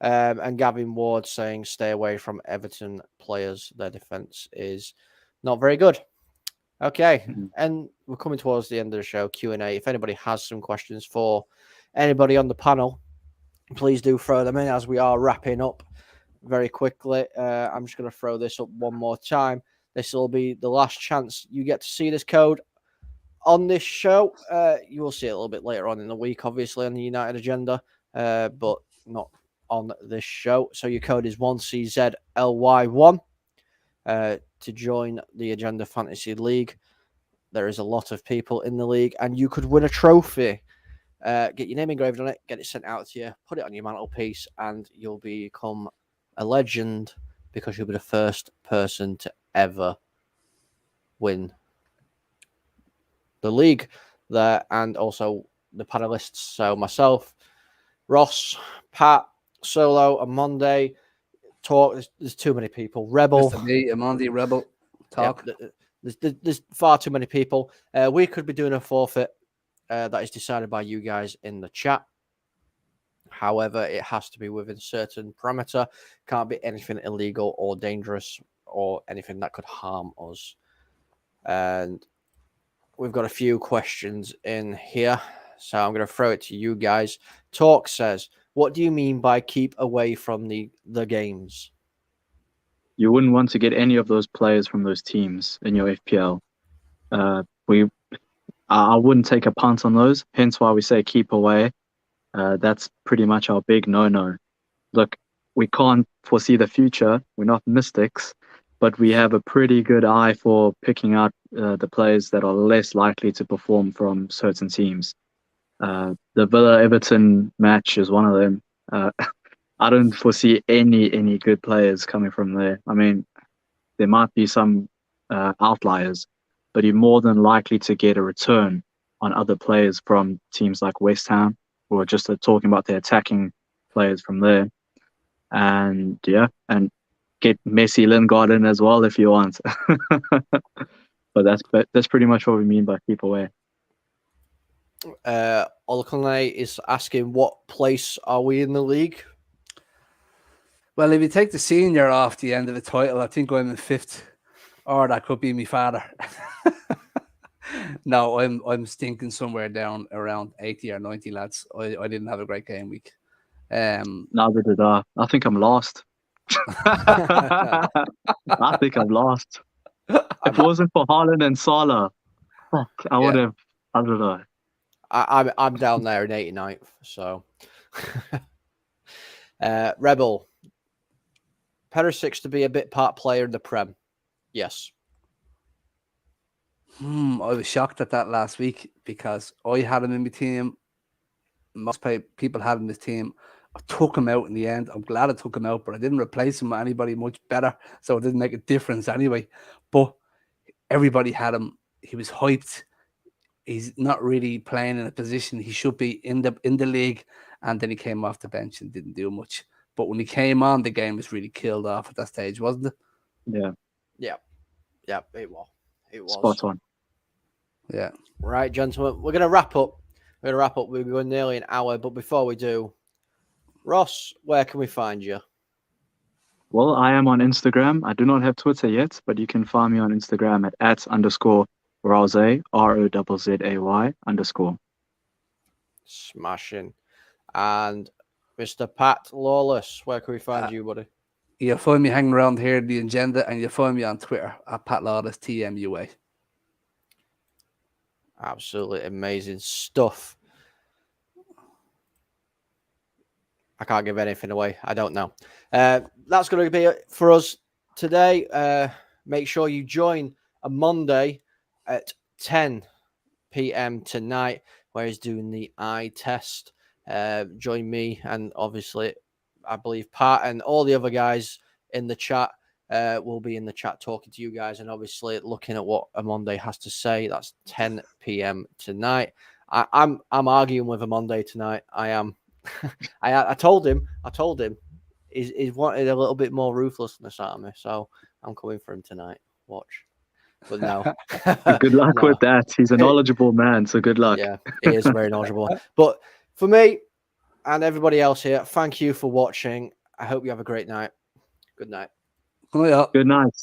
Speaker 1: And Gavin Ward saying stay away from Everton players. Their defense is not very good. Okay, and we're coming towards the end of the show. Q&A. If anybody has some questions for anybody on the panel, please do throw them in as we are wrapping up very quickly. I'm just going to throw this up one more time. This will be the last chance you get to see this code on this show. You will see it a little bit later on in the week, obviously, on the United Agenda, but not on this show. So your code is 1CZLY1 to join the Agenda Fantasy League. There is a lot of people in the league, and you could win a trophy. Get your name engraved on it, get it sent out to you, put it on your mantelpiece, and you'll become a legend because you'll be the first person to ever win the league there, and also the panelists. So myself, Ross, Pat, Solo, OMONDI, Talk. There's too many people. Rebel,
Speaker 3: Mr. B, OMONDI, Rebel, Talk.
Speaker 1: There's far too many people. We could be doing a forfeit that is decided by you guys in the chat. However, it has to be within certain parameter. Can't be anything illegal or dangerous or anything that could harm us. And we've got a few questions in here, so I'm going to throw it to you guys. Talk says, what do you mean by keep away from the games?
Speaker 2: You wouldn't want to get any of those players from those teams in your FPL. I wouldn't take a punt on those, hence why we say keep away. That's pretty much our big no-no. Look, we can't foresee the future. We're not mystics, but we have a pretty good eye for picking out the players that are less likely to perform from certain teams. The Villa-Everton match is one of them. I don't foresee any good players coming from there. I mean, there might be some outliers, but you're more than likely to get a return on other players from teams like West Ham, or just talking about the attacking players from there. And yeah, and get Messi, Lingard in as well if you want. But that's pretty much what we mean by keep away.
Speaker 1: Olakone is asking, what place are we in the league?
Speaker 3: Well, if you take the senior off the end of the title, I think I'm in 5th, or that could be my father. No, I'm stinking somewhere down around 80 or 90, lads. I didn't have a great game week.
Speaker 2: Neither did I. I think I'm lost. I think I'm lost. If it wasn't for Haaland and Salah, I would have. I don't know.
Speaker 1: I'm down there in 89th. So, Rebel, Perisic to be a bit part player in the Prem. Yes.
Speaker 3: I was shocked at that last week because I had him in my team. Most people had him in this team. I took him out in the end. I'm glad I took him out, but I didn't replace him with anybody much better, so it didn't make a difference anyway. But everybody had him. He was hyped. He's not really playing in a position he should be in the league, and then he came off the bench and didn't do much. But when he came on, the game was really killed off at that stage, wasn't it?
Speaker 2: Yeah.
Speaker 1: It was.
Speaker 2: Spot on.
Speaker 3: Yeah.
Speaker 1: Right, gentlemen, we're going to wrap up. We're going nearly an hour, but before we do, Ross, where can we find you?
Speaker 2: Well, I am on Instagram. I do not have Twitter yet, but you can find me on Instagram at @_Rose, ROZZAY_.
Speaker 1: Smashing. And Mr. Pat Lawless, where can we find you, buddy?
Speaker 3: You'll find me hanging around here, the Agenda, and you'll find me on Twitter at Pat Lawless, TMUA.
Speaker 1: Absolutely amazing stuff. I can't give anything away. I don't know. That's going to be it for us today. Make sure you join OMONDI at 10 p.m. tonight, where he's doing the eye test. Join me and obviously, I believe Pat and all the other guys in the chat will be in the chat talking to you guys and obviously looking at what OMONDI has to say. That's 10 p.m. tonight. I'm arguing with OMONDI tonight. I am. I told him he's wanted a little bit more ruthlessness out of me, so I'm coming for him tonight. Watch. But no.
Speaker 2: Good luck with that. He's a knowledgeable man, so good luck.
Speaker 1: Yeah, he is very knowledgeable. But for me and everybody else here, thank you for watching. I hope you have a great night. Good night.
Speaker 3: Good night.
Speaker 2: Good night.